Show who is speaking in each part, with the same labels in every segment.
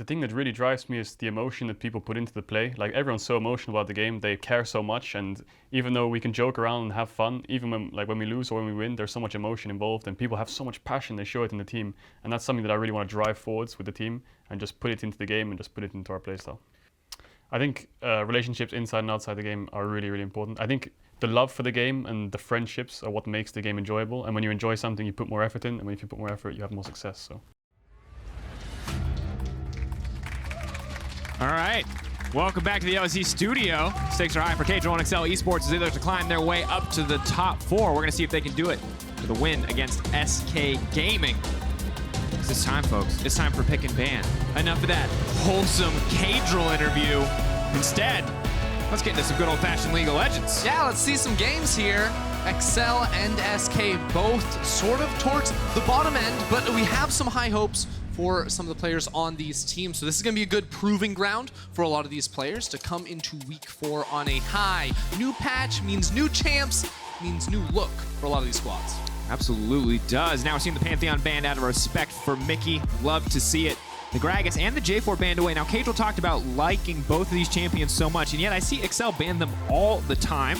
Speaker 1: thing that really drives me is the emotion that people put into the play. Like, everyone's so emotional about the game, they care so much, and even though we can joke around and have fun, even when we lose or when we win, there's so much emotion involved, and people have so much passion, they show it in the team, and that's something that I really want to drive forwards with the team and just put it into the game and just put it into our playstyle. I think relationships inside and outside the game are really, really important. I think the love for the game and the friendships are what makes the game enjoyable, and when you enjoy something, you put more effort in, and if you put more effort, you have more success. So.
Speaker 2: All right, welcome back to the LEC studio. Stakes are high for Caedrel and LEC Esports as they look to climb their way up to the top 4. We're gonna see if they can do it for the win against SK Gaming. It's time, folks. It's time for pick and ban. Enough of that wholesome Caedrel interview. Instead, let's get into some good old-fashioned League of Legends.
Speaker 3: Yeah, let's see some games here. Excel and SK both sort of towards the bottom end, but we have some high hopes for some of the players on these teams. So this is going to be a good proving ground for a lot of these players to come into week 4 on a high. New patch means new champs, means new look for a lot of these squads.
Speaker 2: Absolutely does. Now we're seeing the Pantheon banned out of respect for Mickey. Love to see it. The Gragas and the J4 banned away. Now Caedrel talked about liking both of these champions so much, and yet I see Excel ban them all the time.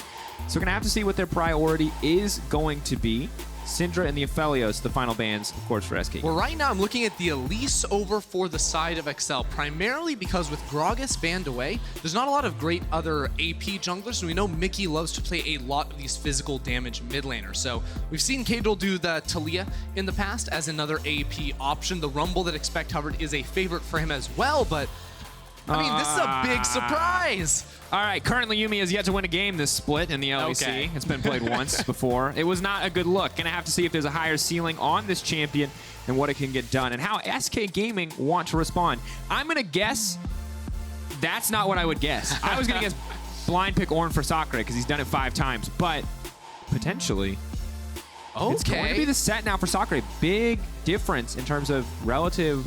Speaker 2: So we're going to have to see what their priority is going to be. Syndra and the Aphelios, the final bans, of course, for SK.
Speaker 3: Well, right now I'm looking at the Elise over for the side of Excel, primarily because with Gragas banned away, there's not a lot of great other AP junglers, and we know Mickey loves to play a lot of these physical damage mid laners. So we've seen Caedrel do the Talia in the past as another AP option. The Rumble that Expect hovered is a favorite for him as well, but I mean, this is a big surprise.
Speaker 2: All right, currently Yuumi has yet to win a game this split in the LEC.
Speaker 3: Okay.
Speaker 2: It's been played once before. It was not a good look. Gonna have to see if there's a higher ceiling on this champion and what it can get done and how SK Gaming want to respond. I'm gonna guess that's not what I would guess. I was gonna guess blind pick Ornn for Sacre because he's done it 5 times, but potentially it's going to be the Sett now for Sacre. Big difference in terms of relative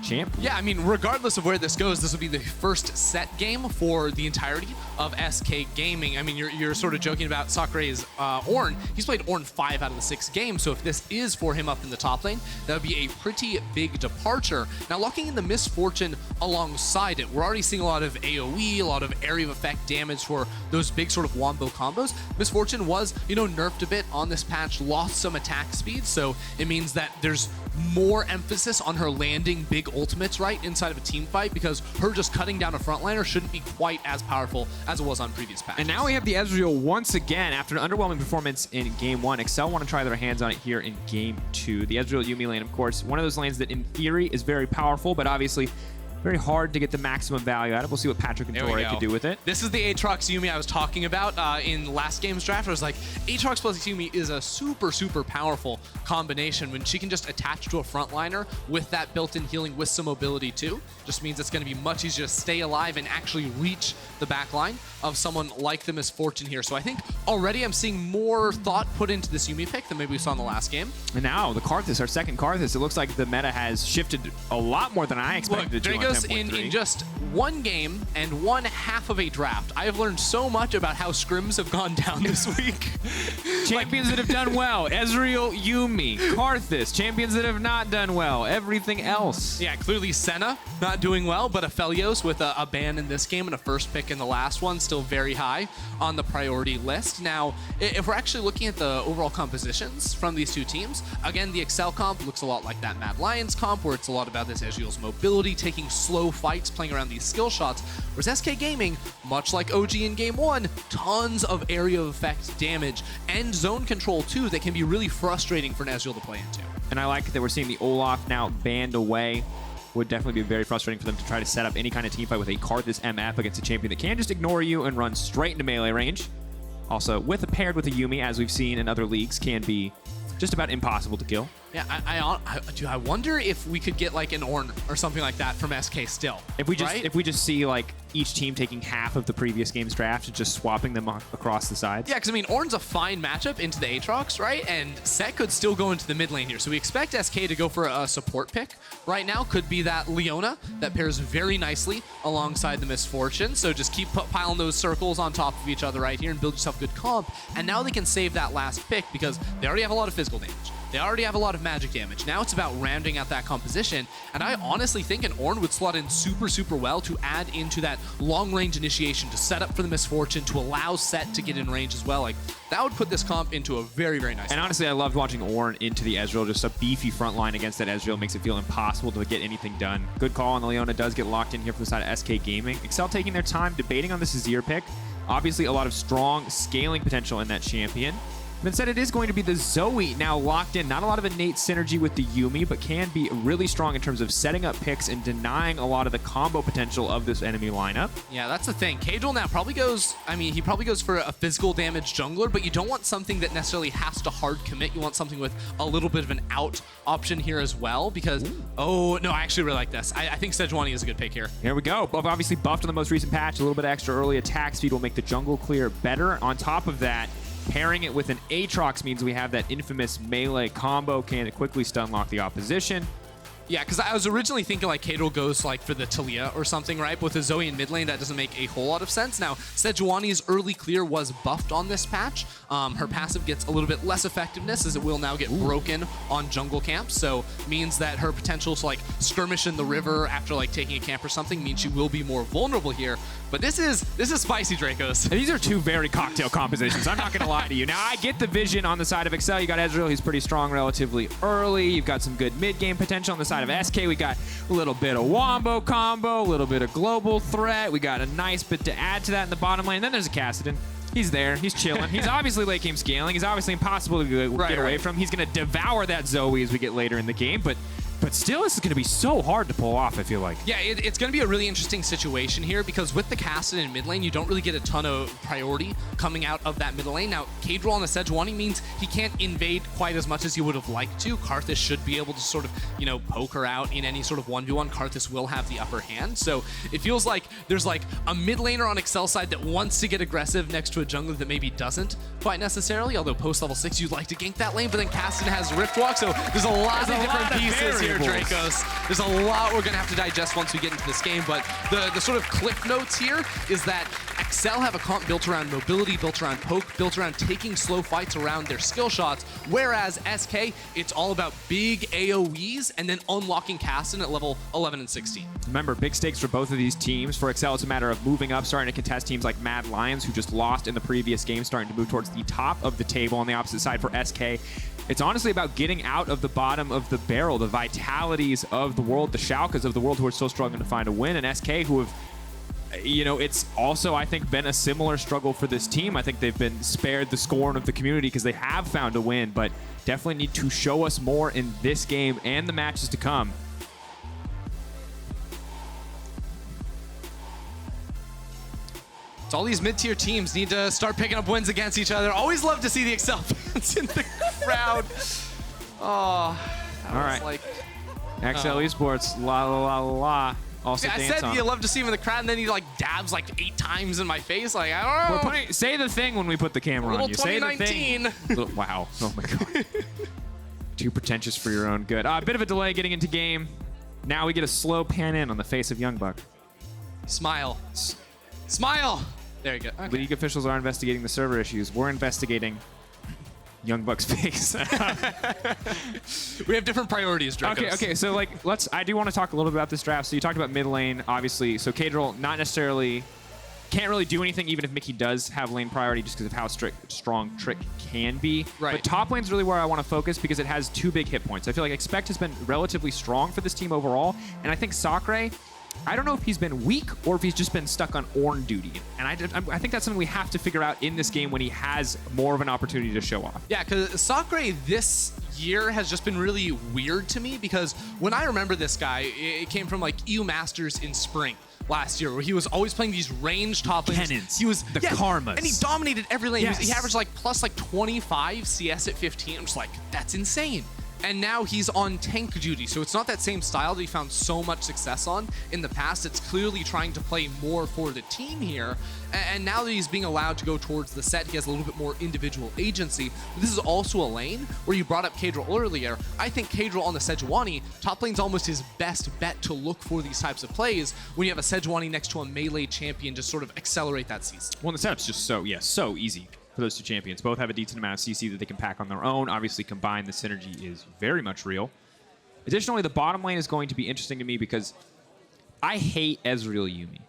Speaker 2: champ.
Speaker 3: Yeah, I mean, regardless of where this goes, this will be the first Sett game for the entirety of SK Gaming. I mean, you're sort of joking about Sacre's Ornn. He's played Ornn 5 out of the 6 games, so if this is for him up in the top lane, that would be a pretty big departure. Now, locking in the Misfortune alongside it, we're already seeing a lot of AoE, a lot of area of effect damage for those big sort of wombo combos. Misfortune was, nerfed a bit on this patch, lost some attack speed, so it means that there's more emphasis on her landing big ultimates right inside of a team fight, because her just cutting down a frontliner shouldn't be quite as powerful as it was on previous patches.
Speaker 2: And now we have the Ezreal once again after an underwhelming performance in Game 1. Excel want to try their hands on it here in Game 2. The Ezreal Yuumi lane, of course, one of those lanes that in theory is very powerful, but obviously very hard to get the maximum value out of. We'll see what Patrik and Tori can do with it.
Speaker 3: This is the Aatrox Yuumi I was talking about in last game's draft. I was like, Aatrox plus Yuumi is a super, super powerful combination when she can just attach to a frontliner with that built-in healing with some mobility too. Just means it's going to be much easier to stay alive and actually reach the back line of someone like the Misfortune here. So I think already I'm seeing more thought put into this Yuumi pick than maybe we saw in the last game.
Speaker 2: And now the Karthus, our second Karthus, it looks like the meta has shifted a lot more than I expected.
Speaker 3: Look, Drakos in just 1 game and 1/2 of a draft, I have learned so much about how scrims have gone down this week.
Speaker 2: Champions that have done well, Ezreal, Yuumi, Karthus. Champions that have not done well, everything else.
Speaker 3: Yeah, clearly Senna not doing well, but Aphelios with a ban in this game and a first pick in the last one, still very high on the priority list. Now, if we're actually looking at the overall compositions from these two teams, again, the Excel comp looks a lot like that Mad Lions comp, where it's a lot about this Ezreal's mobility, taking slow fights, playing around these skill shots, whereas SK Gaming, much like OG in Game 1, tons of area of effect damage and zone control too that can be really frustrating for an Ezreal to play into.
Speaker 2: And I like that we're seeing the Olaf now banned away. Would definitely be very frustrating for them to try to set up any kind of team fight with a Karthus MF against a champion that can just ignore you and run straight into melee range. Also, paired with a Yuumi, as we've seen in other leagues, can be just about impossible to kill.
Speaker 3: Yeah, I wonder if we could get like an Ornn or something like that from SK still.
Speaker 2: If we just see like each team taking half of the previous game's draft and just swapping them across the sides.
Speaker 3: Yeah, because I mean, Ornn's a fine matchup into the Aatrox, right? And Sett could still go into the mid lane here. So we expect SK to go for a support pick right now. Could be that Leona that pairs very nicely alongside the Misfortune. So just keep piling those circles on top of each other right here and build yourself good comp. And now they can save that last pick because they already have a lot of physical damage. They already have a lot of magic damage. Now it's about rounding out that composition, and I honestly think an Ornn would slot in super, super well to add into that long-range initiation, to set up for the Misfortune, to allow Sett to get in range as well. Like, that would put this comp into a very, very nice.
Speaker 2: And honestly, I loved watching Ornn into the Ezreal. Just a beefy front line against that Ezreal makes it feel impossible to get anything done. Good call on the Leona. Does get locked in here from the side of SK Gaming. Excel taking their time debating on this Azir pick. Obviously, a lot of strong scaling potential in that champion. But instead, it is going to be the Zoe now locked in. Not a lot of innate synergy with the Yuumi, but can be really strong in terms of setting up picks and denying a lot of the combo potential of this enemy lineup.
Speaker 3: Yeah, that's the thing. Caedrel now probably goes, I mean, he probably goes for a physical damage jungler, but you don't want something that necessarily has to hard commit. You want something with a little bit of an out option here as well, because, oh, no, I actually really like this. I think Sejuani is a good pick here.
Speaker 2: Here we go. Obviously buffed in the most recent patch. A little bit extra early attack speed will make the jungle clear better. On top of that, pairing it with an Aatrox means we have that infamous melee combo. Can it quickly stun lock the opposition?
Speaker 3: Yeah, because I was originally thinking like Caedrel goes like for the Talia or something, right? But with a Zoe in mid lane, that doesn't make a whole lot of sense. Now, Sejuani's early clear was buffed on this patch. Her passive gets a little bit less effectiveness as it will now get broken on jungle camps. So means that her potential to like skirmish in the river after like taking a camp or something means she will be more vulnerable here. But this is spicy, Drakos.
Speaker 2: These are two very cocktail compositions. I'm not going to lie to you. Now, I get the vision on the side of Excel. You got Ezreal, who's pretty strong relatively early. You've got some good mid-game potential on the side of SK. We got a little bit of wombo combo, a little bit of global threat. We got a nice bit to add to that in the bottom lane. Then there's a Kassadin. He's there. He's chilling. He's obviously late game scaling. He's obviously impossible to get away from. He's going to devour that Zoe as we get later in the game. But still, this is going to be so hard to pull off, I feel like.
Speaker 3: Yeah, it's going to be a really interesting situation here because with the Kassadin in mid lane, you don't really get a ton of priority coming out of that middle lane. Now, Caedrel on the Sejuani means he can't invade quite as much as he would have liked to. Karthus should be able to sort of, you know, poke her out in any sort of 1v1. Karthus will have the upper hand. So it feels like there's like a mid laner on Excel's side that wants to get aggressive next to a jungler that maybe doesn't quite necessarily. Although post level 6, you'd like to gank that lane, but then Kassadin has Riftwalk. So there's a lot of different pieces here, Drakos. There's a lot we're going to have to digest once we get into this game, but the sort of cliff notes here is that Excel have a comp built around mobility, built around poke, built around taking slow fights around their skill shots, whereas SK, it's all about big AoEs and then unlocking Kassadin at level 11 and 16.
Speaker 2: Remember, big stakes for both of these teams. For Excel, it's a matter of moving up, starting to contest teams like Mad Lions, who just lost in the previous game, starting to move towards the top of the table. On the opposite side for SK, it's honestly about getting out of the bottom of the barrel, the Vitalities of the world, the Schalkes of the world who are still struggling to find a win, and SK who have, you know, it's also, I think, been a similar struggle for this team. I think they've been spared the scorn of the community because they have found a win, but definitely need to show us more in this game and the matches to come.
Speaker 3: So all these mid-tier teams need to start picking up wins against each other. Always love to see the Excel fans in the crowd. Oh, that
Speaker 2: all
Speaker 3: was
Speaker 2: right.
Speaker 3: like...
Speaker 2: XL Esports, la la la la. Also,
Speaker 3: I
Speaker 2: dance
Speaker 3: said
Speaker 2: on
Speaker 3: you
Speaker 2: it.
Speaker 3: love to see him in the crowd, and then he like dabs like 8 times in my face. Like, I don't know.
Speaker 2: Say the thing when we put the camera on you. Say the
Speaker 3: 2019.
Speaker 2: thing. Wow. Oh my god. Too pretentious for your own good. A bit of a delay getting into game. Now we get a slow pan in on the face of Youngbuck.
Speaker 3: Smile. Smile. There you go. Okay.
Speaker 2: League officials are investigating the server issues. We're investigating Youngbuck's face.
Speaker 3: We have different priorities, Drakos.
Speaker 2: Okay. So like, I do want to talk a little bit about this draft. So you talked about mid lane, obviously. So Caedrel not necessarily can't really do anything, even if Mickey does have lane priority, just because of how strong Trick can be.
Speaker 3: Right.
Speaker 2: But top lane's really where I want to focus because it has 2 big hit points. I feel like Expect has been relatively strong for this team overall, and I think Sacre, I don't know if he's been weak or if he's just been stuck on Ornn duty. And I think that's something we have to figure out in this game when he has more of an opportunity to show off.
Speaker 3: Yeah, because Sacre this year has just been really weird to me because when I remember this guy, it came from like EU Masters in spring last year where he was always playing these range top lanes.
Speaker 2: Cannons,
Speaker 3: he was
Speaker 2: the karmas.
Speaker 3: And he dominated every lane.
Speaker 2: Yes.
Speaker 3: He averaged like plus like 25 CS at 15. I'm just like, that's insane. And now he's on tank duty, so it's not that same style that he found so much success on in the past. It's clearly trying to play more for the team here, and now that he's being allowed to go towards the Sett, he has a little bit more individual agency. But this is also a lane where you brought up Caedrel earlier. I think Caedrel on the Sejuani, top lane's almost his best bet to look for these types of plays when you have a Sejuani next to a melee champion to sort of accelerate that season.
Speaker 2: Well, the setup's just so easy. for those two champions. Both have a decent amount of CC that they can pack on their own. Obviously, combined, the synergy is very much real. Additionally, the bottom lane is going to be interesting to me because I hate Ezreal Yuumi.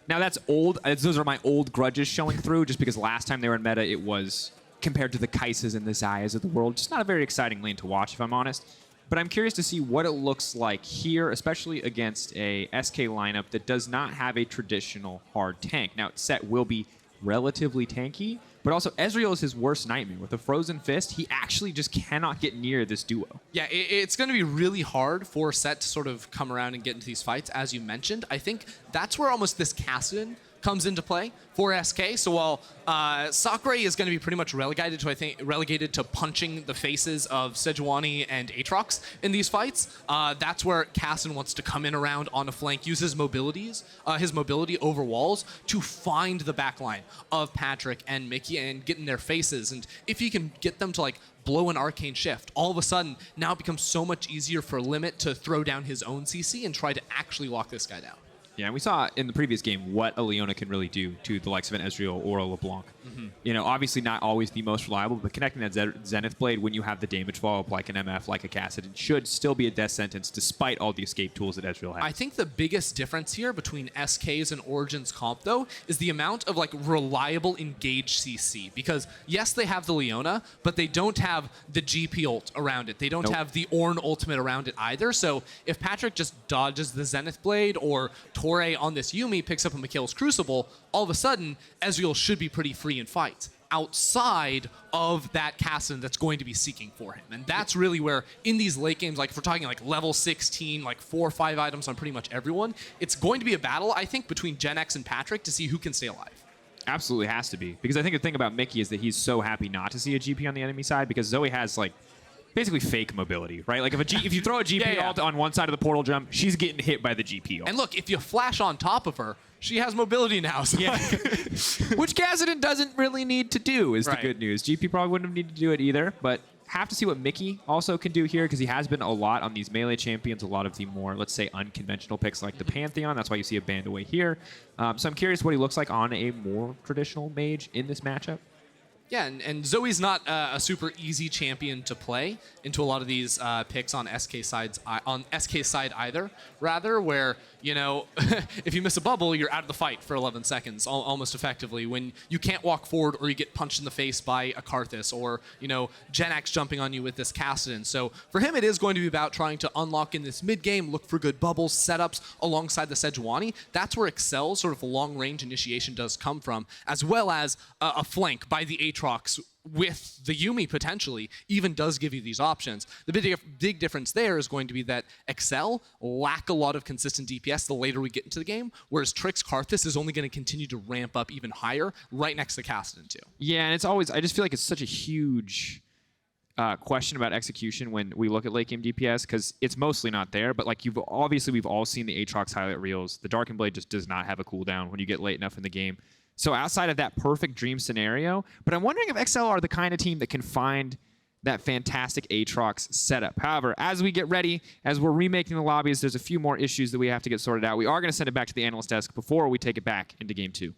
Speaker 2: Now, that's old. Those are my old grudges showing through, just because last time they were in meta, it was, compared to the Kaisas and the Xayahs of the world, just not a very exciting lane to watch, if I'm honest. But I'm curious to see what it looks like here, especially against a SK lineup that does not have a traditional hard tank. Now, Sett will be relatively tanky, but also Ezreal is his worst nightmare. With a Frozen Fist, he actually just cannot get near this duo.
Speaker 3: Yeah, it's going to be really hard for Sett to sort of come around and get into these fights, as you mentioned. I think that's where almost this Kassadin comes into play for SK. So while Sacre is going to be pretty much relegated to punching the faces of Sejuani and Aatrox in these fights, that's where Kassadin wants to come in around on a flank, use his mobility over walls to find the backline of Patrik and Mickey and get in their faces. And if you can get them to like blow an arcane shift, all of a sudden now it becomes so much easier for Limit to throw down his own CC and try to actually lock this guy down.
Speaker 2: Yeah, and we saw in the previous game what a Leona can really do to the likes of an Ezreal or a LeBlanc. You know, obviously not always the most reliable, but connecting that Zenith Blade when you have the damage follow-up like an MF, like a Kassadin, should still be a death sentence despite all the escape tools that Ezreal has.
Speaker 3: I think the biggest difference here between SK's and Origin's comp, though, is the amount of like reliable engaged CC. Because yes, they have the Leona, but they don't have the GP ult around it. They don't have the Ornn ultimate around it either. So if Patrik just dodges the Zenith Blade or Torre on this Yuumi picks up a Mikhail's Crucible, all of a sudden, Ezreal should be pretty free in fights outside of that Kassadin that's going to be seeking for him. And that's really where, in these late games, like if we're talking like level 16, like 4 or 5 items on pretty much everyone, it's going to be a battle, I think, between Jenax and Patrik to see who can stay alive.
Speaker 2: Absolutely has to be. Because I think the thing about Mickey is that he's so happy not to see a GP on the enemy side because Zoe has like basically fake mobility, right? Like if you throw a GP ult on one side of the portal jump, she's getting hit by the GP ult.
Speaker 3: And look, if you flash on top of her, she has mobility now. So
Speaker 2: yeah. Which Kassadin doesn't really need to do is the good news. GP probably wouldn't have needed to do it either, but have to see what Mickey also can do here because he has been a lot on these melee champions, a lot of the more, let's say, unconventional picks like the Pantheon. That's why you see a band away here. So I'm curious what he looks like on a more traditional mage in this matchup.
Speaker 3: Yeah, and Zoe's not a super easy champion to play into a lot of these picks on SK's side either. Rather, where, you know, if you miss a bubble, you're out of the fight for 11 seconds, almost effectively, when you can't walk forward or you get punched in the face by a Karthus or, you know, Jenax jumping on you with this Kassadin. So for him, it is going to be about trying to unlock in this mid-game, look for good bubbles, setups alongside the Sejuani. That's where Excel's sort of long-range initiation does come from, as well as a flank by the Aatrox with the Yuumi potentially even does give you these options. The big difference there is going to be that Excel lack a lot of consistent DPS the later we get into the game, whereas Trick's Karthus is only going to continue to ramp up even higher right next to Kassadin too.
Speaker 2: Yeah, and it's always, I just feel like it's such a huge question about execution when we look at late game DPS because it's mostly not there, but like we've all seen the Aatrox highlight reels. The Darkened Blade just does not have a cooldown when you get late enough in the game. So outside of that perfect dream scenario, but I'm wondering if XL are the kind of team that can find that fantastic Aatrox setup. However, as we get ready, as we're remaking the lobbies, there's a few more issues that we have to get sorted out. We are going to send it back to the analyst desk before we take it back into game 2.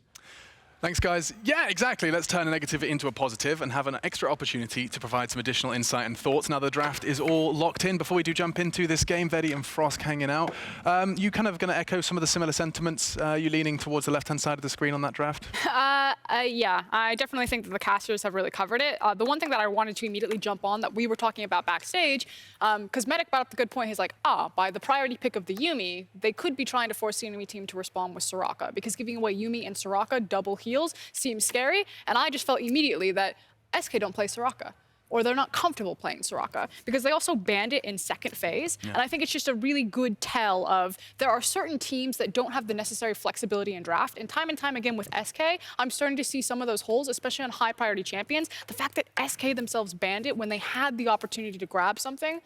Speaker 4: Thanks, guys. Yeah, exactly. Let's turn a negative into a positive and have an extra opportunity to provide some additional insight and thoughts. Now the draft is all locked in. Before we do jump into this game, Vedi and Frosk hanging out. You kind of going to echo some of the similar sentiments? You leaning towards the left-hand side of the screen on that draft?
Speaker 5: Yeah, I definitely think that the casters have really covered it. The one thing that I wanted to immediately jump on that we were talking about backstage, because Medic brought up the good point, he's like, by the priority pick of the Yuumi, they could be trying to force the enemy team to respond with Soraka, because giving away Yuumi and Soraka double heals seems scary, and I just felt immediately that SK don't play Soraka, or they're not comfortable playing Soraka, because they also banned it in second phase, and I think it's just a really good tell of there are certain teams that don't have the necessary flexibility in draft, and time again with SK, I'm starting to see some of those holes, especially on high priority champions. The fact that SK themselves banned it when they had the opportunity to grab something,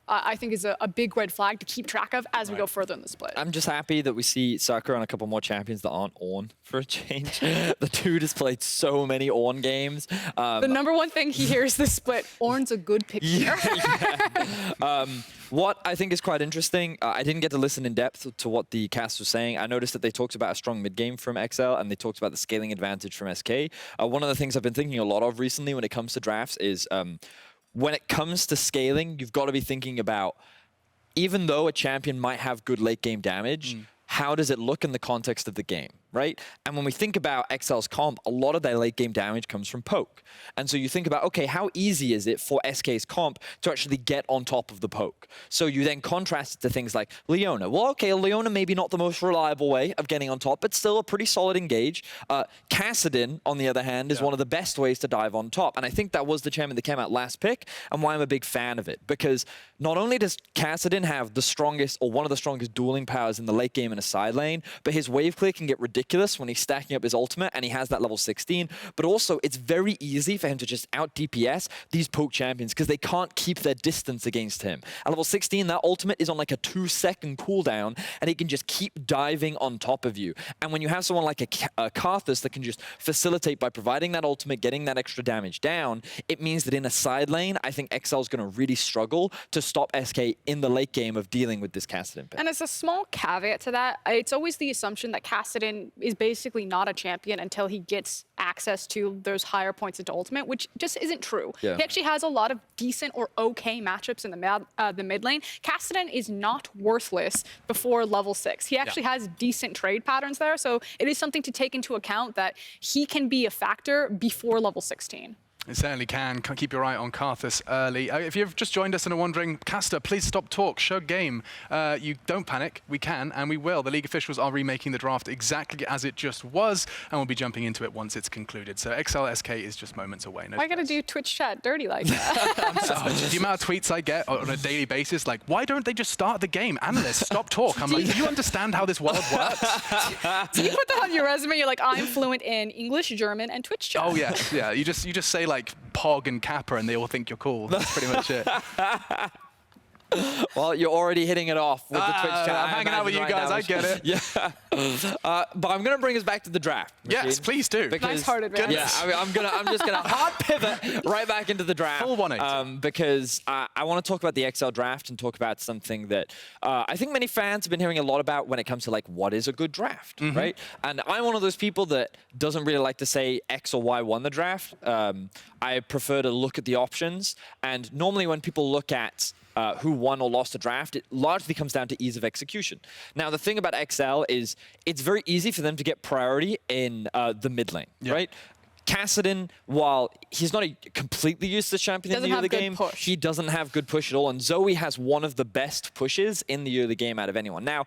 Speaker 5: I think is a big red flag to keep track of as we go further in the split.
Speaker 6: I'm just happy that we see Sacre on a couple more champions that aren't Ornn for a change. The dude has played so many Ornn games.
Speaker 5: The number one thing he hears this split, Ornn's a good pick here.
Speaker 6: What I think is quite interesting, I didn't get to listen in depth to what the cast was saying. I noticed that they talked about a strong mid game from XL, and they talked about the scaling advantage from SK. One of the things I've been thinking a lot of recently when it comes to drafts is when it comes to scaling, you've got to be thinking about, even though a champion might have good late game damage, how does it look in the context of the game, right? And when we think about XL's comp, a lot of their late game damage comes from poke. And so you think about, okay, how easy is it for SK's comp to actually get on top of the poke? So you then contrast it to things like Leona. Well, okay, Leona maybe not the most reliable way of getting on top, but still a pretty solid engage. Kassadin, on the other hand, is one of the best ways to dive on top. And I think that was the champion that came out last pick, and why I'm a big fan of it. Because not only does Kassadin have the strongest, or one of the strongest dueling powers in the late game in a side lane, but his wave clear can get ridiculous when he's stacking up his ultimate, and he has that level 16. But also, it's very easy for him to just out DPS these poke champions because they can't keep their distance against him. At level 16, that ultimate is on like a 2-second cooldown, and he can just keep diving on top of you. And when you have someone like a Karthus that can just facilitate by providing that ultimate, getting that extra damage down, it means that in a side lane, I think XL is going to really struggle to stop SK in the late game of dealing with this Kassadin pick.
Speaker 5: And as a small caveat to that, it's always the assumption that Kassadin is basically not a champion until he gets access to those higher points into ultimate, which just isn't true.
Speaker 6: Yeah.
Speaker 5: He actually has a lot of decent or okay matchups in the mid lane. Kassadin is not worthless before level 6. He actually has decent trade patterns there, so it is something to take into account that he can be a factor before level 16.
Speaker 4: It certainly can. Keep your eye on Karthus early. If you've just joined us and are wondering, Caster, please stop talk, show game. You don't panic. We can, and we will. The league officials are remaking the draft exactly as it just was, and we'll be jumping into it once it's concluded. So XLSK is just moments away. No
Speaker 5: Why gotta do Twitch chat dirty like that?
Speaker 4: The amount of tweets I get on a daily basis, like, why don't they just start the game? Analyst, stop talk. I'm like, do you understand how this world works?
Speaker 5: So you put that on your resume, you're like, I'm fluent in English, German, and Twitch chat.
Speaker 4: Oh, yeah, yeah. You just say, like, Pog and Kappa, and they all think you're cool. That's pretty much it.
Speaker 6: Well, you're already hitting it off with the Twitch chat.
Speaker 4: I'm hanging out with you guys, I get it.
Speaker 6: Yeah. But I'm going to bring us back to the draft.
Speaker 4: Yes, please do.
Speaker 5: Nice-hearted man.
Speaker 6: Yeah, I'm just going to hard pivot right back into the draft.
Speaker 4: Full 180.
Speaker 6: Because I want to talk about the XL draft and talk about something that I think many fans have been hearing a lot about when it comes to, like, what is a good draft, right? And I'm one of those people that doesn't really like to say X or Y won the draft. I prefer to look at the options. And normally when people look at who won or lost a draft, it largely comes down to ease of execution. Now, the thing about XL is it's very easy for them to get priority in the mid lane, right? Kassadin, while he's not a completely useless champion in the early game, he doesn't have good push at all. And Zoe has one of the best pushes in the early game out of anyone. Now,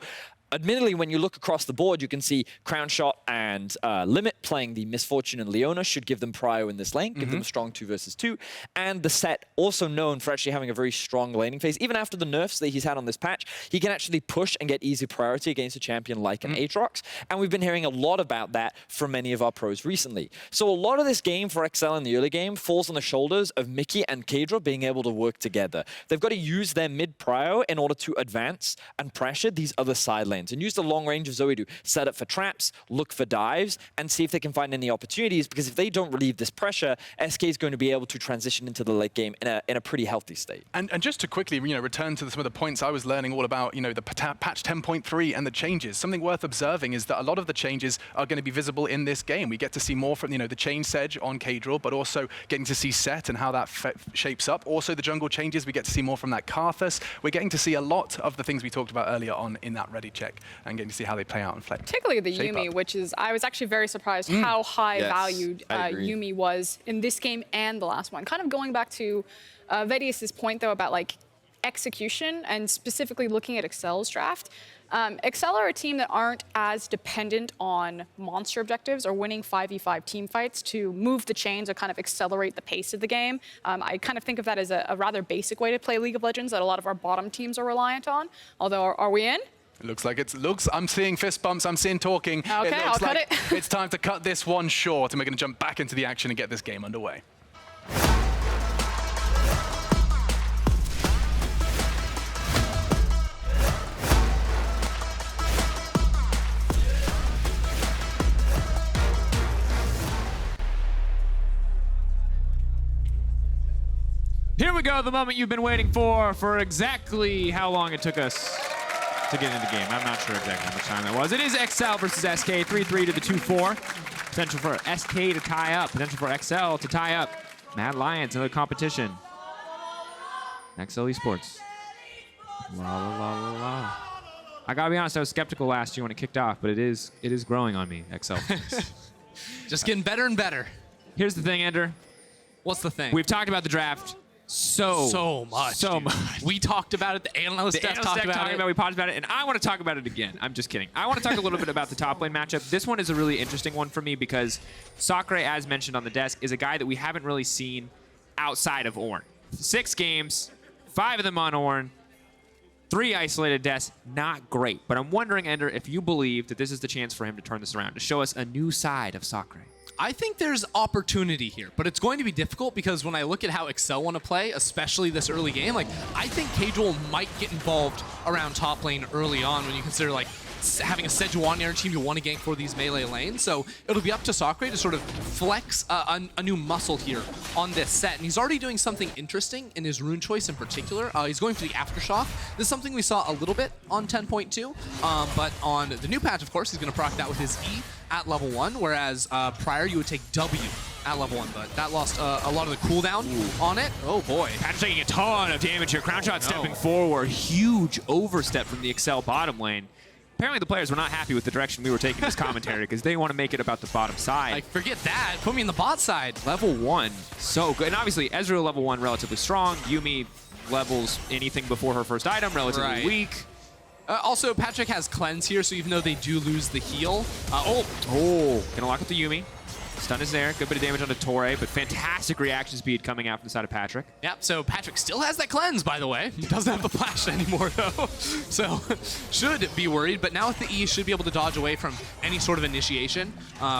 Speaker 6: admittedly, when you look across the board, you can see Crownshot and Limit playing the Misfortune and Leona should give them prio in this lane, give them a strong 2 versus 2. And the Sett, also known for actually having a very strong laning phase. Even after the nerfs that he's had on this patch, he can actually push and get easy priority against a champion like an Aatrox. And we've been hearing a lot about that from many of our pros recently. So a lot of this game for XL in the early game falls on the shoulders of Mickey and Caedrel being able to work together. They've got to use their mid prio in order to advance and pressure these other side lanes. And use the long range of Zoe to set up for traps, look for dives, and see if they can find any opportunities, because if they don't relieve this pressure, SK is going to be able to transition into the late game in a pretty healthy state. And
Speaker 4: just to quickly return to some of the points I was learning all about, the patch 10.3 and the changes. Something worth observing is that a lot of the changes are going to be visible in this game. We get to see more from the change Sedge on Caedrel, but also getting to see Sett and how that shapes up. Also the jungle changes, we get to see more from that Karthus. We're getting to see a lot of the things we talked about earlier on in that ready check, and getting to see how they play out in FLICKR.
Speaker 5: Particularly the Yuumi, which is, I was actually very surprised how high valued Yuumi was in this game and the last one. Kind of going back to Vedius' point, though, about like execution and specifically looking at XL's draft. XL are a team that aren't as dependent on monster objectives or winning 5v5 team fights to move the chains or kind of accelerate the pace of the game. I kind of think of that as a rather basic way to play League of Legends that a lot of our bottom teams are reliant on. Although, are we in?
Speaker 4: It looks like I'm seeing fist bumps, I'm seeing talking.
Speaker 5: Okay, I'll cut it.
Speaker 4: It's time to cut this one short, and we're going to jump back into the action and get this game underway.
Speaker 2: Here we go, the moment you've been waiting for exactly how long it took us to get into the game. I'm not sure exactly how much time that was. It is XL versus SK, 3-3 to the 2-4. Potential for SK to tie up, potential for XL to tie up. Mad Lions, another competition. XL Esports. La la la la la. I gotta be honest, I was skeptical last year when it kicked off, but it is growing on me, XL.
Speaker 3: Just getting better and better.
Speaker 2: Here's the thing, Ender.
Speaker 3: What's the thing?
Speaker 2: We've talked about the draft so much.
Speaker 3: We talked about it. The analyst deck talked about it.
Speaker 2: We talked about it, and I want to talk about it again. I'm just kidding. I want to talk a little bit about the top lane matchup. This one is a really interesting one for me because Sacre, as mentioned on the desk, is a guy that we haven't really seen outside of Ornn. 6 games, 5 of them on Ornn, 3 isolated deaths, not great. But I'm wondering, Ender, if you believe that this is the chance for him to turn this around, to show us a new side of Sacre.
Speaker 3: I think there's opportunity here, but it's going to be difficult because when I look at how Excel want to play, especially this early game, like I think Caedrel might get involved around top lane early on when you consider like having a Sejuani on your team you want to gank for these melee lanes. So it'll be up to Sacre to sort of flex a new muscle here on this set. And he's already doing something interesting in his rune choice in particular. He's going for the Aftershock. This is something we saw a little bit on 10.2, but on the new patch, of course, he's going to proc that with his E at level 1, whereas prior you would take W at level 1, but that lost a lot of the cooldown on it. Oh boy.
Speaker 2: Patrik taking a ton of damage here. Crownshot stepping forward. Huge overstep from the Excel bottom lane. Apparently the players were not happy with the direction we were taking this commentary because they want to make it about the bottom side.
Speaker 3: Like, forget that. Put me in the bot side.
Speaker 2: Level 1, so good. And obviously, Ezreal level 1, relatively strong. Yuumi levels anything before her first item, relatively weak.
Speaker 3: Also, Patrik has cleanse here, so even though they do lose the heal...
Speaker 2: Gonna lock up the Yuumi. Stun is there. Good bit of damage onto Torre, but fantastic reaction speed coming out from the side of Patrik.
Speaker 3: Yep, so Patrik still has that cleanse, by the way. He doesn't have the flash anymore, though. So, should be worried. But now with the E, should be able to dodge away from any sort of initiation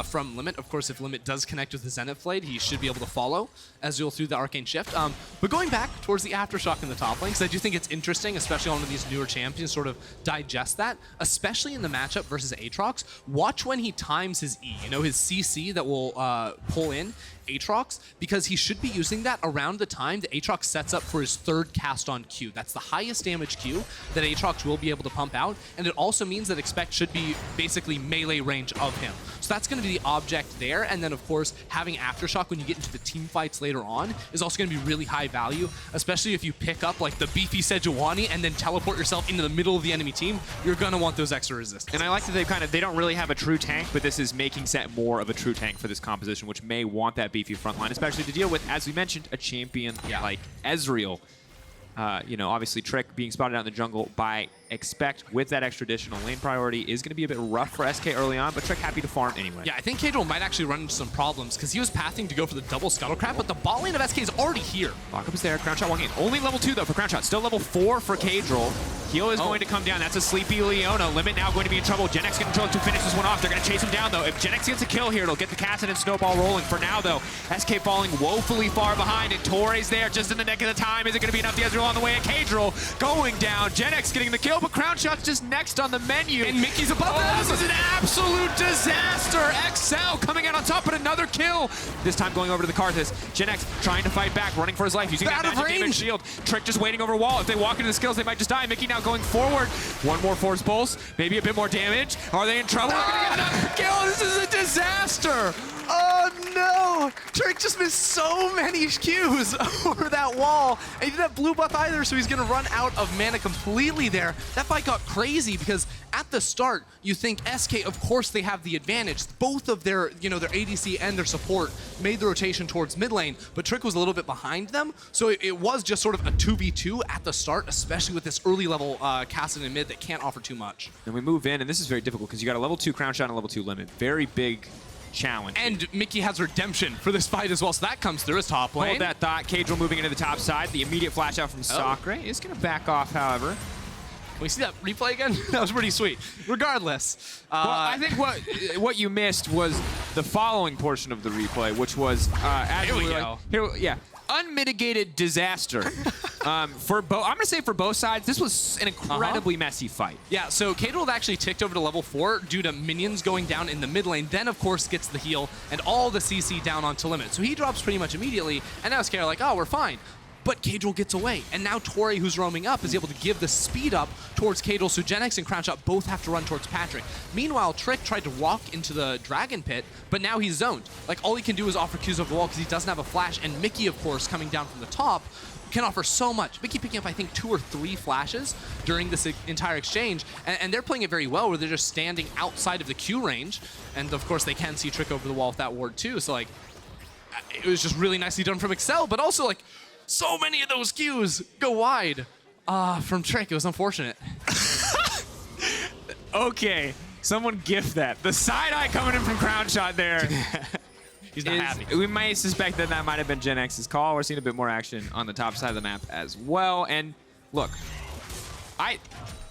Speaker 3: from Limit. Of course, if Limit does connect with the Zenith Blade, he should be able to follow Ezreal through the Arcane Shift. But going back towards the Aftershock in the top lane, because I do think it's interesting, especially on one of these newer champions, sort of digest that, especially in the matchup versus Aatrox. Watch when he times his E, you know, his CC that will pull in Aatrox, because he should be using that around the time that Aatrox sets up for his 3rd cast on Q. That's the highest damage Q that Aatrox will be able to pump out, and it also means that Expect should be basically melee range of him. So that's going to be the object there, and then of course having Aftershock when you get into the team fights later on is also going to be really high value, especially if you pick up like the beefy Sejuani and then teleport yourself into the middle of the enemy team. You're going to want those extra resistance.
Speaker 2: And I like that they don't really have a true tank, but this is making Sett more of a true tank for this composition, which may want that beefy front line, especially to deal with, as we mentioned, a champion like Ezreal. You know, obviously Trick being spotted out in the jungle by Expect with that extra additional lane priority is going to be a bit rough for SK early on, but Trick happy to farm anyway.
Speaker 3: Yeah, I think Caedrel might actually run into some problems because he was pathing to go for the double Scuttlecraft, but the bot lane of SK is already here.
Speaker 2: Lockup is there. Crownshot walking in. Only level 2 though for Crownshot. Still level 4 for Caedrel. Heal is going to come down. That's a sleepy Leona. Limit now going to be in trouble. Jenax getting control to finish this one off. They're going to chase him down though. If Jenax gets a kill here, it'll get the Kassadin snowball rolling. For now though, SK falling woefully far behind, and Torre's there just in the nick of the time. Is it going to be enough? The Ezreal on the way, and Caedrel going down. Jenax getting the kill, but Crownshot's just next on the menu.
Speaker 3: And Mickey's above them.
Speaker 2: This is an absolute disaster. XL coming out on top, but another kill. This time going over to the Karthus. Jenax trying to fight back, running for his life, using that magic damage shield. Trick just waiting over wall. If they walk into the skills, they might just die. Mickey now going forward. One more force pulse, maybe a bit more damage. Are they in trouble? They're gonna get another kill. This is a disaster.
Speaker 3: Oh no! Trick just missed so many Qs over that wall. And he didn't have blue buff either, so he's gonna run out of mana completely there. That fight got crazy because at the start, you think SK, of course they have the advantage. Both of their, you know, their ADC and their support made the rotation towards mid lane, but Trick was a little bit behind them. So it was just sort of a 2v2 at the start, especially with this early level Kassadin in mid that can't offer too much.
Speaker 2: And we move in, and this is very difficult because you got a level 2 Crownshot and a level 2 Limit. Very big challenge.
Speaker 3: And Mickey has redemption for this fight as well, so that comes through his top lane.
Speaker 2: Hold that thought. Caedrel moving into the top side. The immediate flash out from Sacre is going to back off, however.
Speaker 3: Can we see that replay again? That was pretty sweet. Regardless.
Speaker 2: Well, I think what you missed was the following portion of the replay, which was
Speaker 3: Here we go.
Speaker 2: Unmitigated disaster for both. I'm gonna say for both sides, this was an incredibly messy fight.
Speaker 3: Yeah, so Caedrel actually ticked over to level 4 due to minions going down in the mid lane. Then, of course, gets the heal and all the CC down onto Limit. So he drops pretty much immediately, and now SK are like, oh, we're fine. but Caedrel gets away. And now Tori, who's roaming up, is able to give the speed up towards Caedrel, so Jenax and Crownshot both have to run towards Patrik. Meanwhile, Trick tried to walk into the Dragon Pit, but now he's zoned. Like, all he can do is offer Qs over the wall because he doesn't have a flash, and Mickey, of course, coming down from the top, can offer so much. Mickey picking up, I think, 2 or 3 flashes during this entire exchange, and they're playing it very well, where they're just standing outside of the Q range, and of course they can see Trick over the wall with that ward too, so like, it was just really nicely done from Excel, but also like, so many of those Qs go wide from Trick. It was unfortunate.
Speaker 2: Okay, someone gift that. The side-eye coming in from Crownshot there.
Speaker 3: He's not happy.
Speaker 2: We might suspect that that might have been Jenax's call. We're seeing a bit more action on the top side of the map as well. And look,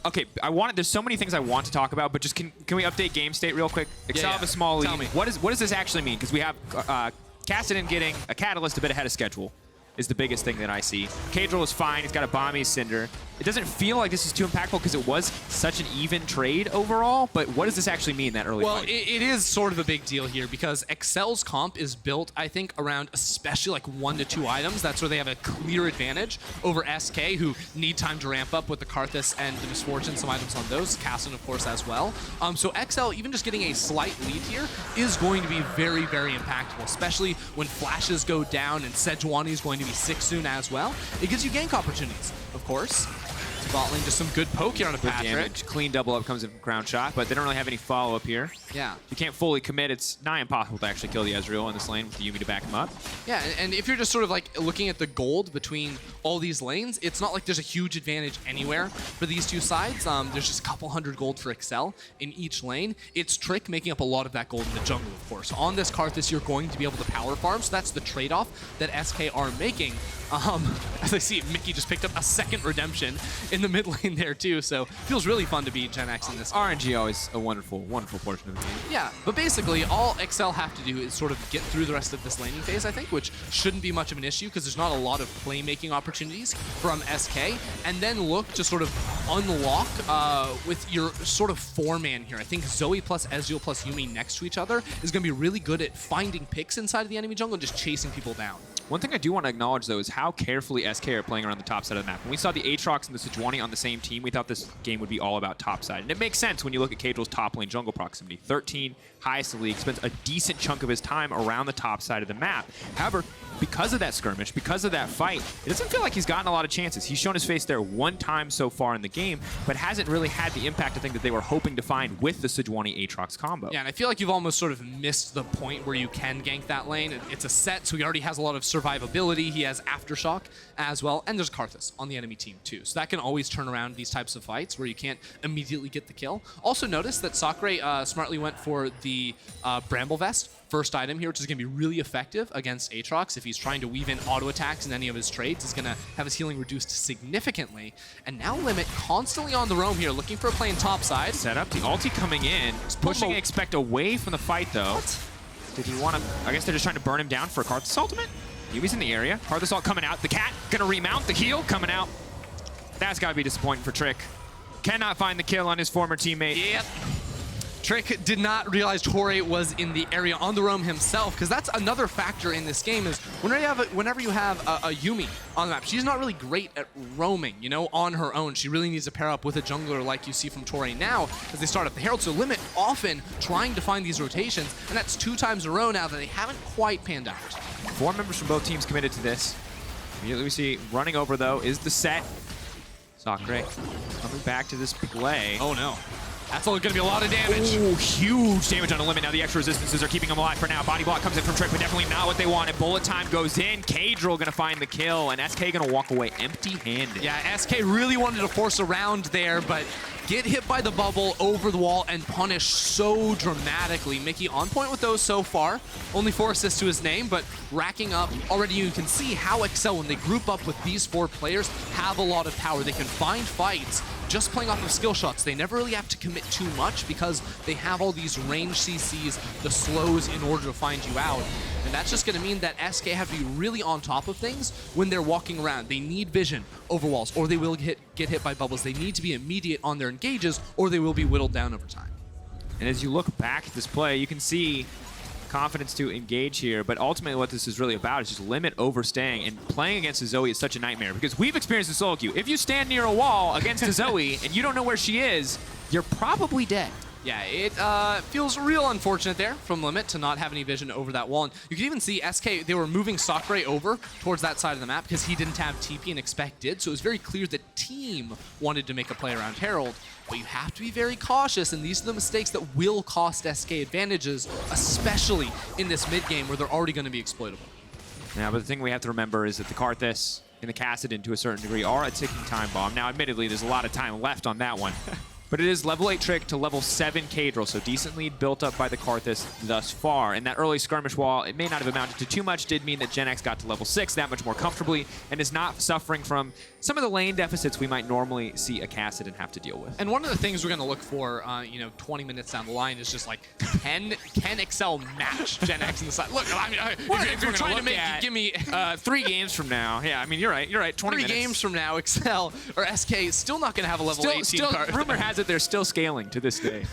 Speaker 2: there's so many things I want to talk about, but just can we update game state real quick? Excel have a small lead.
Speaker 3: Tell me.
Speaker 2: What does this actually mean? Because we have Kassadin getting a Catalyst a bit ahead of schedule is the biggest thing that I see. Caedrel is fine. He's got a Bomby Cinder. It doesn't feel like this is too impactful because it was such an even trade overall, but what does this actually mean, that early
Speaker 3: Well,
Speaker 2: fight?
Speaker 3: it is sort of a big deal here because Excel's comp is built, I think, around especially like 1 to 2 items. That's where they have a clear advantage over SK, who need time to ramp up with the Karthus and the Misfortune, some items on those. Kassadin, of course, as well. So Excel, even just getting a slight lead here, is going to be very, very impactful, especially when flashes go down and Sejuani is going to be 6 soon as well. It gives you gank opportunities, of course. Bot lane, just some good poke here on a
Speaker 2: Good
Speaker 3: Patrik.
Speaker 2: damage. Clean double up comes in from Crownshot, but they don't really have any follow-up here.
Speaker 3: Yeah.
Speaker 2: You can't fully commit. It's nigh impossible to actually kill the Ezreal in this lane with the Yuumi to back him up.
Speaker 3: Yeah, and if you're just sort of like looking at the gold between all these lanes, it's not like there's a huge advantage anywhere for these two sides. There's just a couple hundred gold for Excel in each lane. It's Trick making up a lot of that gold in the jungle, of course. On this Karthus, you're going to be able to power farm, so that's the trade-off that SK are making. As I see, Mickey just picked up a second redemption in the mid lane there too, so it feels really fun to beat Jenax in this.
Speaker 2: RNG always a wonderful, wonderful portion of the game.
Speaker 3: Yeah, but basically all Excel have to do is sort of get through the rest of this laning phase, I think, which shouldn't be much of an issue because there's not a lot of playmaking opportunities from SK, and then look to sort of unlock with your sort of 4-man here. I think Zoe plus Ezreal plus Yuumi next to each other is going to be really good at finding picks inside of the enemy jungle and just chasing people down.
Speaker 2: One thing I do want to acknowledge, though, is how carefully SK are playing around the top side of the map. When we saw the Aatrox and the Sejuani on the same team, we thought this game would be all about top side. And it makes sense when you look at Caedrel's top lane jungle proximity. 13, highest in the league, spends a decent chunk of his time around the top side of the map. However, because of that skirmish, because of that fight, it doesn't feel like he's gotten a lot of chances. He's shown his face there 1 time so far in the game, but hasn't really had the impact, I think, that they were hoping to find with the Sejuani-Aatrox combo.
Speaker 3: Yeah, and I feel like you've almost sort of missed the point where you can gank that lane. It's a Sett, so he already has a lot of survivability. He has Aftershock as well, and there's Karthus on the enemy team too. So that can always turn around these types of fights where you can't immediately get the kill. Also notice that Sacre smartly went for the Bramble Vest first item here, which is going to be really effective against Aatrox. If he's trying to weave in auto attacks in any of his trades, he's going to have his healing reduced significantly. And now Limit constantly on the roam here, looking for a play in top side.
Speaker 2: Set up, the ulti coming in. Pushing Expect away from the fight, though.
Speaker 3: What?
Speaker 2: Did he want to... I guess they're just trying to burn him down for a Karthus ultimate? Yuumi's in the area. Karthus ult coming out. The cat gonna remount. The heal coming out. That's gotta be disappointing for Trick. Cannot find the kill on his former teammate.
Speaker 3: Yep. Trick did not realize Tori was in the area on the roam himself, because that's another factor in this game is whenever you have a Yuumi on the map, she's not really great at roaming, you know, on her own. She really needs to pair up with a jungler like you see from Tori now as they start up the Herald. So Limit often trying to find these rotations, and that's 2 times in a row now that they haven't quite panned out.
Speaker 2: 4 members from both teams committed to this. Immediately we see running over, though, is the Sett. Sacre coming back to this play.
Speaker 3: Oh no. That's only going to be a lot of damage.
Speaker 2: Ooh, huge damage on the Limit. Now the extra resistances are keeping him alive for now. Body block comes in from Trick, but definitely not what they wanted. Bullet time goes in. Caedrel going to find the kill, and SK going to walk away empty-handed.
Speaker 3: Yeah, SK really wanted to force a round there, but get hit by the bubble over the wall and punish so dramatically. Mickey on point with those so far. Only 4 assists to his name, but racking up. Already you can see how Excel, when they group up with these 4 players, have a lot of power. They can find fights just playing off of skill shots. They never really have to commit too much because they have all these range CCs, the slows in order to find you out. And that's just going to mean that SK have to be really on top of things when they're walking around. They need vision over walls, or they will get hit by bubbles. They need to be immediate on their engages, or they will be whittled down over time.
Speaker 2: And as you look back at this play, you can see confidence to engage here, but ultimately what this is really about is just limit overstaying, and playing against a Zoe is such a nightmare because we've experienced in solo queue. If you stand near a wall against a Zoe and you don't know where she is, you're probably dead.
Speaker 3: Yeah, it feels real unfortunate there from Limit to not have any vision over that wall. And you can even see SK, they were moving Sacre over towards that side of the map because he didn't have TP and Expect did. So it was very clear that team wanted to make a play around Herald. But you have to be very cautious, and these are the mistakes that will cost SK advantages, especially in this mid game where they're already going to be exploitable.
Speaker 2: Yeah, but the thing we have to remember is that the Karthus and the Kassadin, to a certain degree, are a ticking time bomb. Now, admittedly, there's a lot of time left on that one. But it is level 8 Trick to level 7 Caedrel, so decent lead built up by the Karthus thus far. And that early skirmish wall, it may not have amounted to too much, did mean that Jenax got to level 6 that much more comfortably and is not suffering from some of the lane deficits we might normally see a Kassadin have to deal with.
Speaker 3: And one of the things we're going to look for, 20 minutes down the line is just like, can Excel match Jenax in the side? Look, I mean, if you're trying to make, give me
Speaker 2: 3 games from now. Yeah, I mean, you're right. 20
Speaker 3: 3
Speaker 2: minutes.
Speaker 3: games from now, Excel or SK is still not going to have a level 18 card.
Speaker 2: Rumor has it they're still scaling to this day.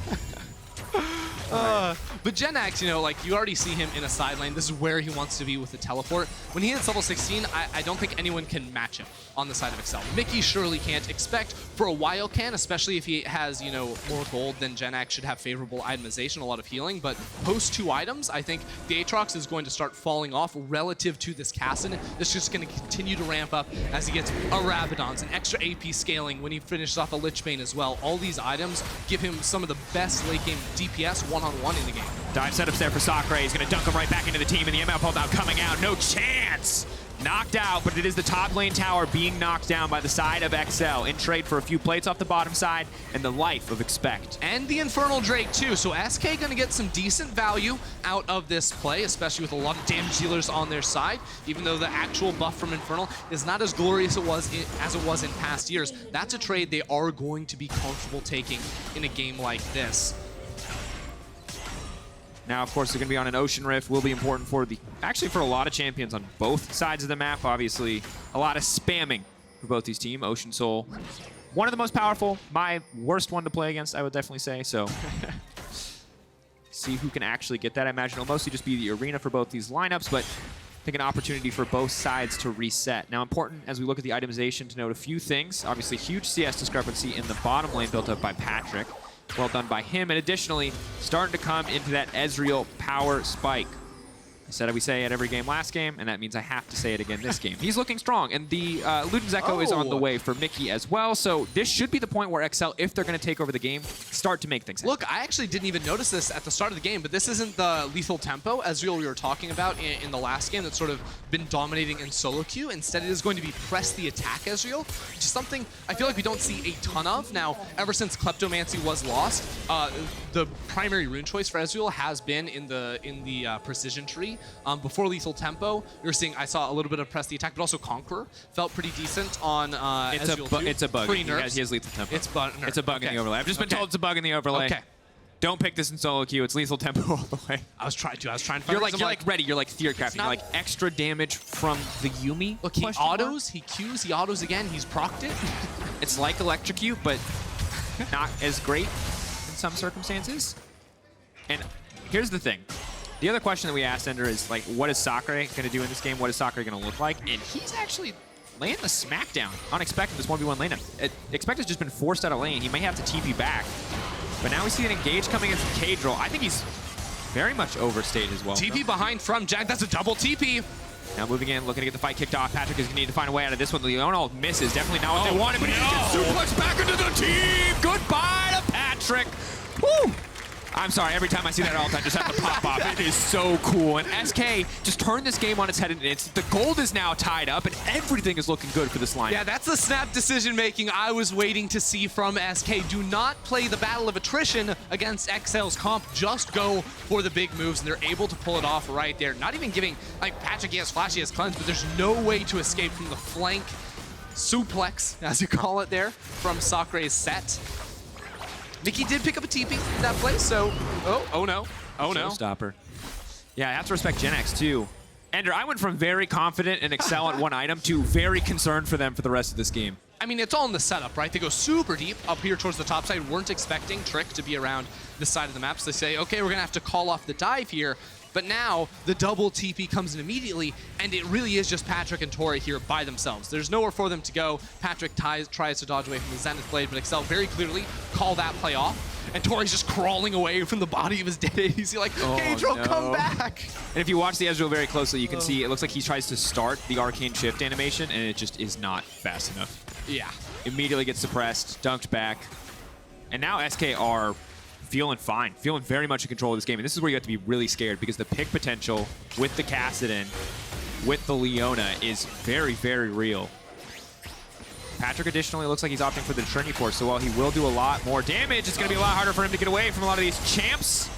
Speaker 3: But Jenax, you already see him in a side lane. This is where he wants to be with the teleport. When he hits level 16, I don't think anyone can match him on the side of Excel. Mickey surely can't. Expect for a while can, especially if he has, more gold than Jenax should have favorable itemization, a lot of healing. But post 2 items, I think the Aatrox is going to start falling off relative to this Kassadin. It's just going to continue to ramp up as he gets a Rabadon, an extra AP scaling when he finishes off a Lichbane as well. All these items give him some of the best late game DPS one-on-one in the game.
Speaker 2: Dive setups there for Sacre. He's going to dunk him right back into the team, and the ML pulled out coming out. No chance! Knocked out, but it is the top lane tower being knocked down by the side of XL in trade for a few plates off the bottom side and the life of Expect.
Speaker 3: And the Infernal Drake too, so SK gonna get some decent value out of this play, especially with a lot of damage dealers on their side, even though the actual buff from Infernal is not as glorious as it was in past years. That's a trade they are going to be comfortable taking in a game like this.
Speaker 2: Now, of course, they're going to be on an Ocean Rift. Will be important for for a lot of champions on both sides of the map. Obviously, a lot of spamming for both these teams. Ocean Soul, one of the most powerful. My worst one to play against, I would definitely say. So, see who can actually get that. I imagine it'll mostly just be the arena for both these lineups, but I think an opportunity for both sides to reset. Now, important as we look at the itemization to note a few things. Obviously, huge CS discrepancy in the bottom lane built up by Patrik. Well done by him, and additionally, starting to come into that Ezreal power spike. I said we say it every game last game, and that means I have to say it again this game. He's looking strong, and the Luden's Echo is on the way for Mickey as well, so this should be the point where XL, if they're going to take over the game, start to make things happen.
Speaker 3: Look, I actually didn't even notice this at the start of the game, but this isn't the lethal tempo Ezreal we were talking about in the last game that's sort of been dominating in solo queue. Instead, it is going to be press the attack Ezreal, which is something I feel like we don't see a ton of. Now, ever since Kleptomancy was lost, the primary rune choice for Ezreal has been in the precision tree. Before lethal tempo, you're seeing I saw a little bit of press the attack, but also Conqueror felt pretty decent on Ezreal too.
Speaker 2: It's a bug.
Speaker 3: He
Speaker 2: has lethal tempo.
Speaker 3: It's
Speaker 2: a bug in the overlay. I've just been told it's a bug in the overlay.
Speaker 3: Okay.
Speaker 2: Don't pick this in solo queue. It's lethal tempo all the way.
Speaker 3: I was trying to find
Speaker 2: You're like ready. You're like theory crafting. You're like extra damage from the Yuumi.
Speaker 3: Look, he autos, he Qs, he autos again. He's procced it.
Speaker 2: It's like electrocute, but not as great in some circumstances. And here's the thing. The other question that we asked Ender is, like, what is Sacre going to do in this game? What is Sacre going to look like? And he's actually laying the smackdown. Unexpected, this 1v1 lane. Expect has just been forced out of lane. He may have to TP back. But now we see an engage coming against Caedrel. I think he's very much overstayed as well.
Speaker 3: TP behind from Jack. That's a double TP.
Speaker 2: Now moving in, looking to get the fight kicked off. Patrik is going to need to find a way out of this one. Leona misses. Definitely not what they wanted, but he gets suplex back into the team. Goodbye to Patrik. Woo! I'm sorry, every time I see that ult, I just have to pop off. It is so cool. And SK just turned this game on its head, and the gold is now tied up, and everything is looking good for this lineup.
Speaker 3: Yeah, that's the snap decision-making I was waiting to see from SK. Do not play the battle of attrition against XL's comp. Just go for the big moves, and they're able to pull it off right there. Not even giving, like, Patrik, he has flash, he has cleanse, but there's no way to escape from the flank suplex, as you call it there, from Sacre's Sett. Mickey did pick up a TP in that play, so... Oh no.
Speaker 2: Showstopper. Yeah, I have to respect Jenax, too. Ender, I went from very confident and excel at one item to very concerned for them for the rest of this game.
Speaker 3: I mean, it's all in the setup, right? They go super deep up here towards the top side. Weren't expecting Trick to be around this side of the map, so they say, okay, we're going to have to call off the dive here. But now the double TP comes in immediately, and it really is just Patrik and Tori here by themselves. There's nowhere for them to go. Patrik tries to dodge away from the Zenith Blade, but Excel very clearly call that play off. And Tori's just crawling away from the body of his dead ADC like, Caedrel, come back!
Speaker 2: And if you watch the Ezreal very closely, you can see it looks like he tries to start the Arcane Shift animation, and it just is not fast enough.
Speaker 3: Yeah.
Speaker 2: Immediately gets suppressed, dunked back. And now SK are feeling fine, feeling very much in control of this game. And this is where you have to be really scared, because the pick potential with the Kassadin, with the Leona, is very, very real. Patrik additionally looks like he's opting for the Trinity Force, so while he will do a lot more damage, it's going to be a lot harder for him to get away from a lot of these champs.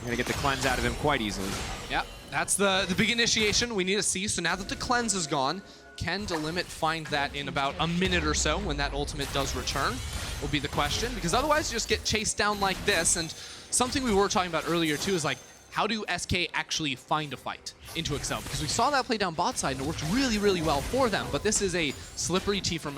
Speaker 2: You're going to get the cleanse out of him quite easily.
Speaker 3: Yeah, that's the big initiation we need to see. So now that the cleanse is gone, can Delimit find that in about a minute or so when that ultimate does return? Will be the question, because otherwise you just get chased down like this. And something we were talking about earlier too is like, how do SK actually find a fight into Excel? Because we saw that play down bot side and it worked really, really well for them. But this is a slippery T from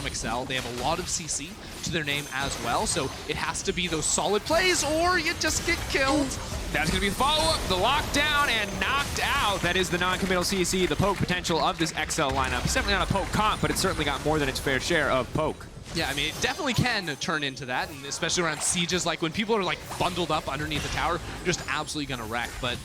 Speaker 3: Excel. They have a lot of CC to their name as well. So it has to be those solid plays or you just get killed.
Speaker 2: That's going to be the follow-up, the lockdown, and knocked out. That is the non-committal CC, the poke potential of this XL lineup. It's definitely not a poke comp, but it's certainly got more than its fair share of poke.
Speaker 3: Yeah, I mean, it definitely can turn into that, and especially around sieges, like when people are like bundled up underneath the tower, you're just absolutely gonna wreck. But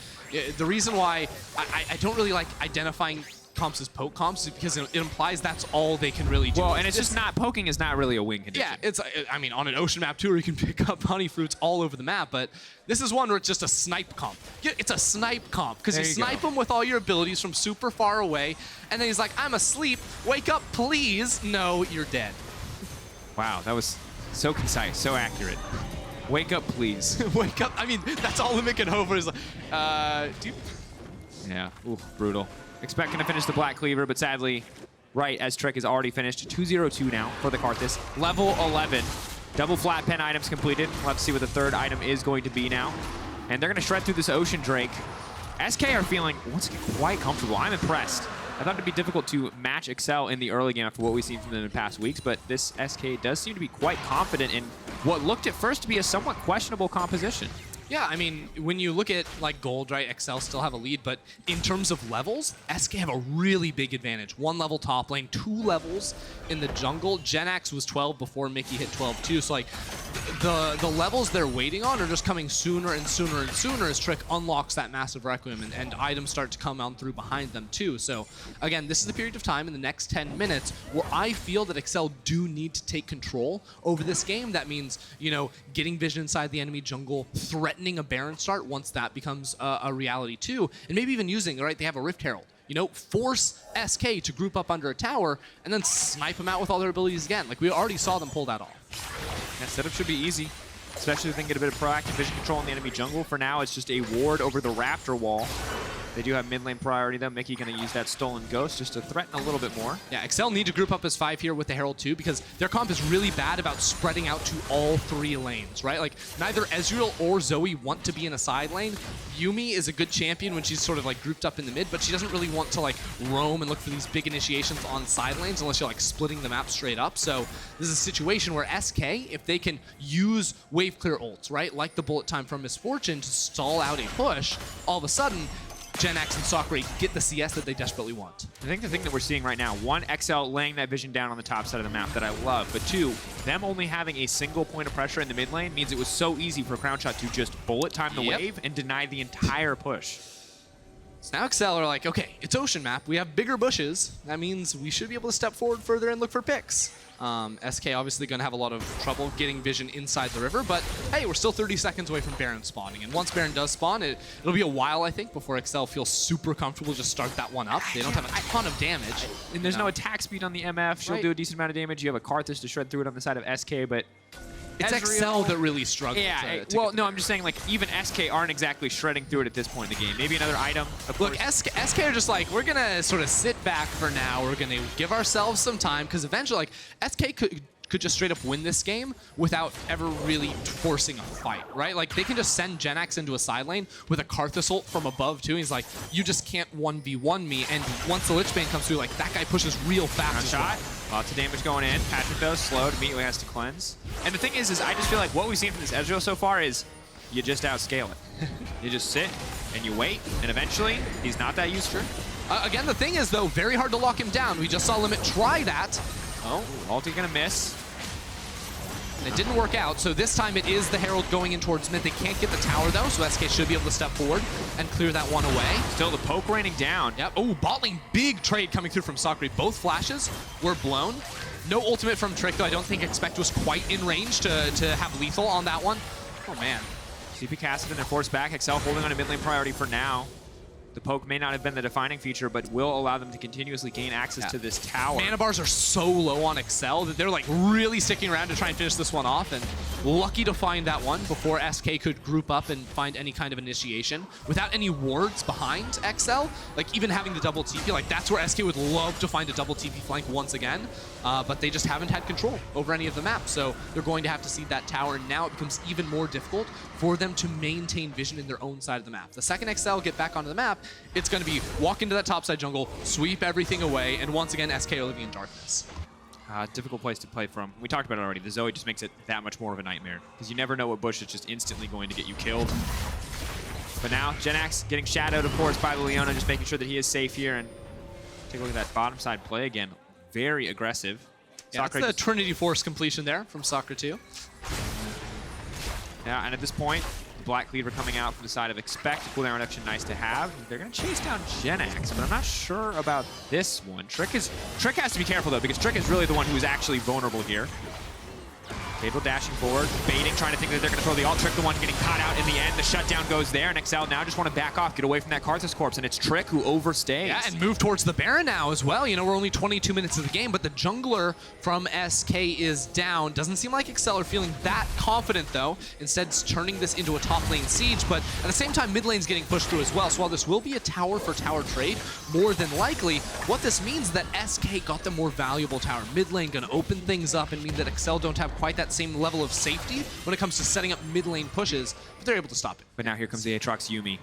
Speaker 3: the reason why I don't really like identifying comps as poke comps is because it implies that's all they can really do.
Speaker 2: Well, and it's just not, poking is not really a win condition.
Speaker 3: Yeah, it's, I mean, on an ocean map too, where you can pick up honey fruits all over the map, but this is one where it's just a snipe comp. It's a snipe comp, because you snipe him with all your abilities from super far away, and then he's like, I'm asleep, wake up, please. No, you're dead.
Speaker 2: Wow, that was so concise, so accurate. Wake up, please.
Speaker 3: Wake up. I mean, that's all Limit can hope for is like,
Speaker 2: Yeah, ooh, brutal. Expecting to finish the Black Cleaver, but sadly, right as Trick is already finished. 2-0-2 now for the Karthus. Level 11. Double flat pen items completed. We'll have to see what the third item is going to be now. And they're going to shred through this Ocean Drake. SK are feeling, once again, quite comfortable. I'm impressed. I thought it'd be difficult to match Excel in the early game after what we've seen from them in the past weeks, but this SK does seem to be quite confident in what looked at first to be a somewhat questionable composition.
Speaker 3: Yeah, I mean, when you look at like gold, right, Excel still have a lead, but in terms of levels, SK have a really big advantage. 1 level top lane, 2 levels in the jungle. Jenax was 12 before Mickey hit 12 too, so like the levels they're waiting on are just coming sooner and sooner and sooner as Trick unlocks that massive Requiem and items start to come on through behind them too. So again, this is the period of time in the next 10 minutes where I feel that Excel do need to take control over this game. That means, you know, getting vision inside the enemy jungle, threatening a Baron start once that becomes a reality too, and maybe even using, right, they have a Rift Herald. You know, force SK to group up under a tower and then snipe them out with all their abilities again. Like, we already saw them pull that off.
Speaker 2: That setup should be easy, especially if they can get a bit of proactive vision control in the enemy jungle. For now, it's just a ward over the Raptor wall. They do have mid lane priority though. Mickey gonna use that Stolen Ghost just to threaten a little bit more.
Speaker 3: Yeah, Excel need to group up as 5 here with the Herald too, because their comp is really bad about spreading out to all 3 lanes, right? Like, neither Ezreal or Zoe want to be in a side lane. Yuumi is a good champion when she's sort of like grouped up in the mid, but she doesn't really want to like roam and look for these big initiations on side lanes unless you're like splitting the map straight up. So this is a situation where SK, if they can use wave clear ults, right? Like the bullet time from Misfortune to stall out a push, all of a sudden, Jenax and Sacre get the CS that they desperately want.
Speaker 2: I think the thing that we're seeing right now, 1, XL laying that vision down on the top side of the map that I love, but 2, them only having a single point of pressure in the mid lane means it was so easy for Crownshot to just bullet time the wave and deny the entire push.
Speaker 3: So now Excel are like, okay, it's ocean map. We have bigger bushes. That means we should be able to step forward further and look for picks. SK obviously going to have a lot of trouble getting vision inside the river, but hey, we're still 30 seconds away from Baron spawning. And once Baron does spawn, it'll be a while, I think, before Excel feels super comfortable to just start that one up. They don't have a ton of damage.
Speaker 2: And there's no attack speed on the MF. She'll do a decent amount of damage. You have a Karthus to shred through it on the side of SK, but
Speaker 3: it's
Speaker 2: Ezreal,
Speaker 3: Excel that really struggles.
Speaker 2: Yeah, well, no, I'm just saying, like, even SK aren't exactly shredding through it at this point in the game. Maybe another item.
Speaker 3: Look, SK are just like, we're going to sort of sit back for now. We're going to give ourselves some time, because eventually, like, SK could just straight up win this game without ever really forcing a fight, right? Like, they can just send Jenax into a side lane with a Karthus ult from above, too. He's like, you just can't 1v1 me. And once the Lich Bane comes through, like, that guy pushes real fast.
Speaker 2: Shot. Lots of damage going in. Patrik, though, slowed, immediately has to cleanse. And the thing is I just feel like what we've seen from this Ezreal so far is you just outscale it. You just sit, and you wait, and eventually, he's not that useful.
Speaker 3: Again, the thing is, though, very hard to lock him down. We just saw Limit try that.
Speaker 2: Oh, ulti gonna miss.
Speaker 3: And it didn't work out, so this time it is the Herald going in towards mid. They can't get the tower, though, so SK should be able to step forward and clear that one away.
Speaker 2: Still the poke raining down.
Speaker 3: Yep. Oh, bot lane, big trade coming through from Sacre. Both flashes were blown. No ultimate from Trick, though. I don't think Expect was quite in range to have lethal on that one. Oh, man.
Speaker 2: CP Kassadin and force back. Excel holding on a mid lane priority for now. The poke may not have been the defining feature, but will allow them to continuously gain access to this tower.
Speaker 3: Mana bars are so low on Excel that they're like really sticking around to try and finish this one off, and lucky to find that one before SK could group up and find any kind of initiation. Without any wards behind Excel, like even having the double TP, like that's where SK would love to find a double TP flank once again, but they just haven't had control over any of the maps, so they're going to have to cede that tower, and now it becomes even more difficult for them to maintain vision in their own side of the map. The second Excel get back onto the map, it's going to be walk into that topside jungle, sweep everything away, and once again, SK are living in darkness.
Speaker 2: Difficult place to play from. We talked about it already. The Zoe just makes it that much more of a nightmare, because you never know what bush is just instantly going to get you killed. But now, Jenax getting shadowed, of course, by the Leona, just making sure that he is safe here. And take a look at that bottom side play again. Very aggressive.
Speaker 3: Yeah, that's the Trinity Force completion there from Sacre too.
Speaker 2: Yeah, and at this point, Black Cleaver coming out from the side of Expect. Cooldown reduction, nice to have. They're going to chase down Jenax, but I'm not sure about this one. Trick has to be careful, though, because Trick is really the one who's actually vulnerable here. Caedrel dashing forward, baiting, trying to think that they're going to throw the ult. Trick the one getting caught out in the end. The shutdown goes there, and Excel now just want to back off, get away from that Karthus corpse, and it's Trick who overstays.
Speaker 3: Yeah, and move towards the Baron now as well. You know, we're only 22 minutes of the game, but the jungler from SK is down. Doesn't seem like Excel are feeling that confident, though. Instead, it's turning this into a top lane siege, but at the same time, mid lane's getting pushed through as well. So while this will be a tower for tower trade, more than likely, what this means is that SK got the more valuable tower. Mid lane going to open things up and mean that Excel don't have quite that same level of safety when it comes to setting up mid lane pushes, but they're able to stop it.
Speaker 2: But now here comes the Aatrox Yuumi.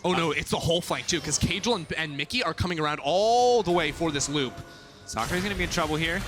Speaker 3: Oh no, it's the whole flank too, because Caedrel and Mickey are coming around all the way for this loop.
Speaker 2: Sacre is going to be in trouble here.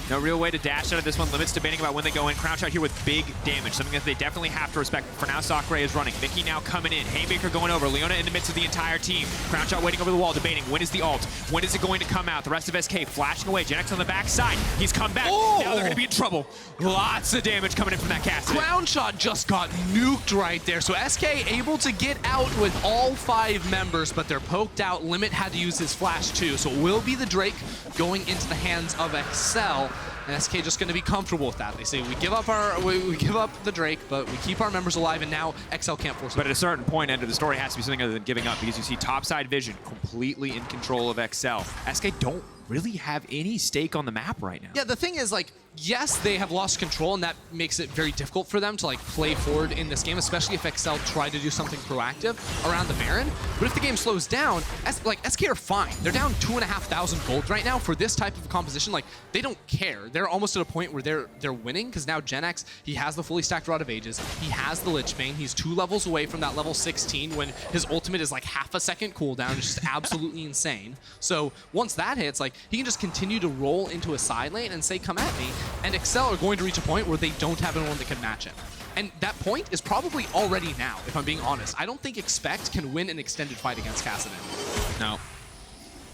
Speaker 2: No real way to dash out of this one. Limits debating about when they go in. Crownshot here with big damage, something that they definitely have to respect. For now, Sacre is running. Mickey now coming in. Haymaker going over. Leona in the midst of the entire team. Crownshot waiting over the wall, debating when is the ult? When is it going to come out? The rest of SK flashing away. Jenax on the backside. He's come back.
Speaker 3: Oh!
Speaker 2: Now they're going to be in trouble. Lots of damage coming in from that Kassadin.
Speaker 3: Crownshot just got nuked right there. So SK able to get out with all 5 members, but they're poked out. Limit had to use his flash too. So it will be the Drake going into the hands of Excel. And SK just going to be comfortable with that. They say we give up we give up the Drake, but we keep our members alive, and now XL can't force it.
Speaker 2: But at a certain point, end of the story has to be something other than giving up, because you see topside vision completely in control of XL. SK don't really have any stake on the map right now.
Speaker 3: Yeah, the thing is, like, yes, they have lost control, and that makes it very difficult for them to like play forward in this game, especially if XL try to do something proactive around the Baron. But if the game slows down, SK are fine. They're down 2,500 gold right now for this type of composition. Like, they don't care. They're almost at a point where they're winning, because now Jenax, he has the fully stacked Rod of Ages. He has the Lich Bane. He's 2 levels away from that level 16 when his ultimate is like half a second cooldown. It's just absolutely insane. So once that hits, like, he can just continue to roll into a side lane and say, come at me. And XL are going to reach a point where they don't have anyone that can match him. And that point is probably already now, if I'm being honest. I don't think Expect can win an extended fight against Kassadin.
Speaker 2: No.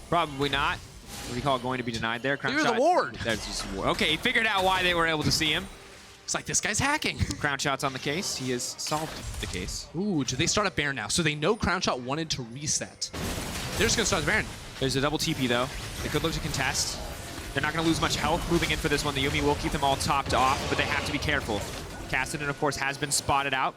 Speaker 2: Probably not. What do you call it, going to be denied there?
Speaker 3: Clear the ward.
Speaker 2: That's just a ward. Okay, he figured out why they were able to see him.
Speaker 3: It's like, this guy's hacking.
Speaker 2: Crownshot's on the case. He has solved the case.
Speaker 3: Ooh, do they start at Baron now? So they know Crownshot wanted to reset. They're just going to start at Baron.
Speaker 2: There's a double TP, though. They could look to contest. They're not going to lose much health moving in for this one. The Yuumi will keep them all topped off, but they have to be careful. Kassadin, of course, has been spotted out.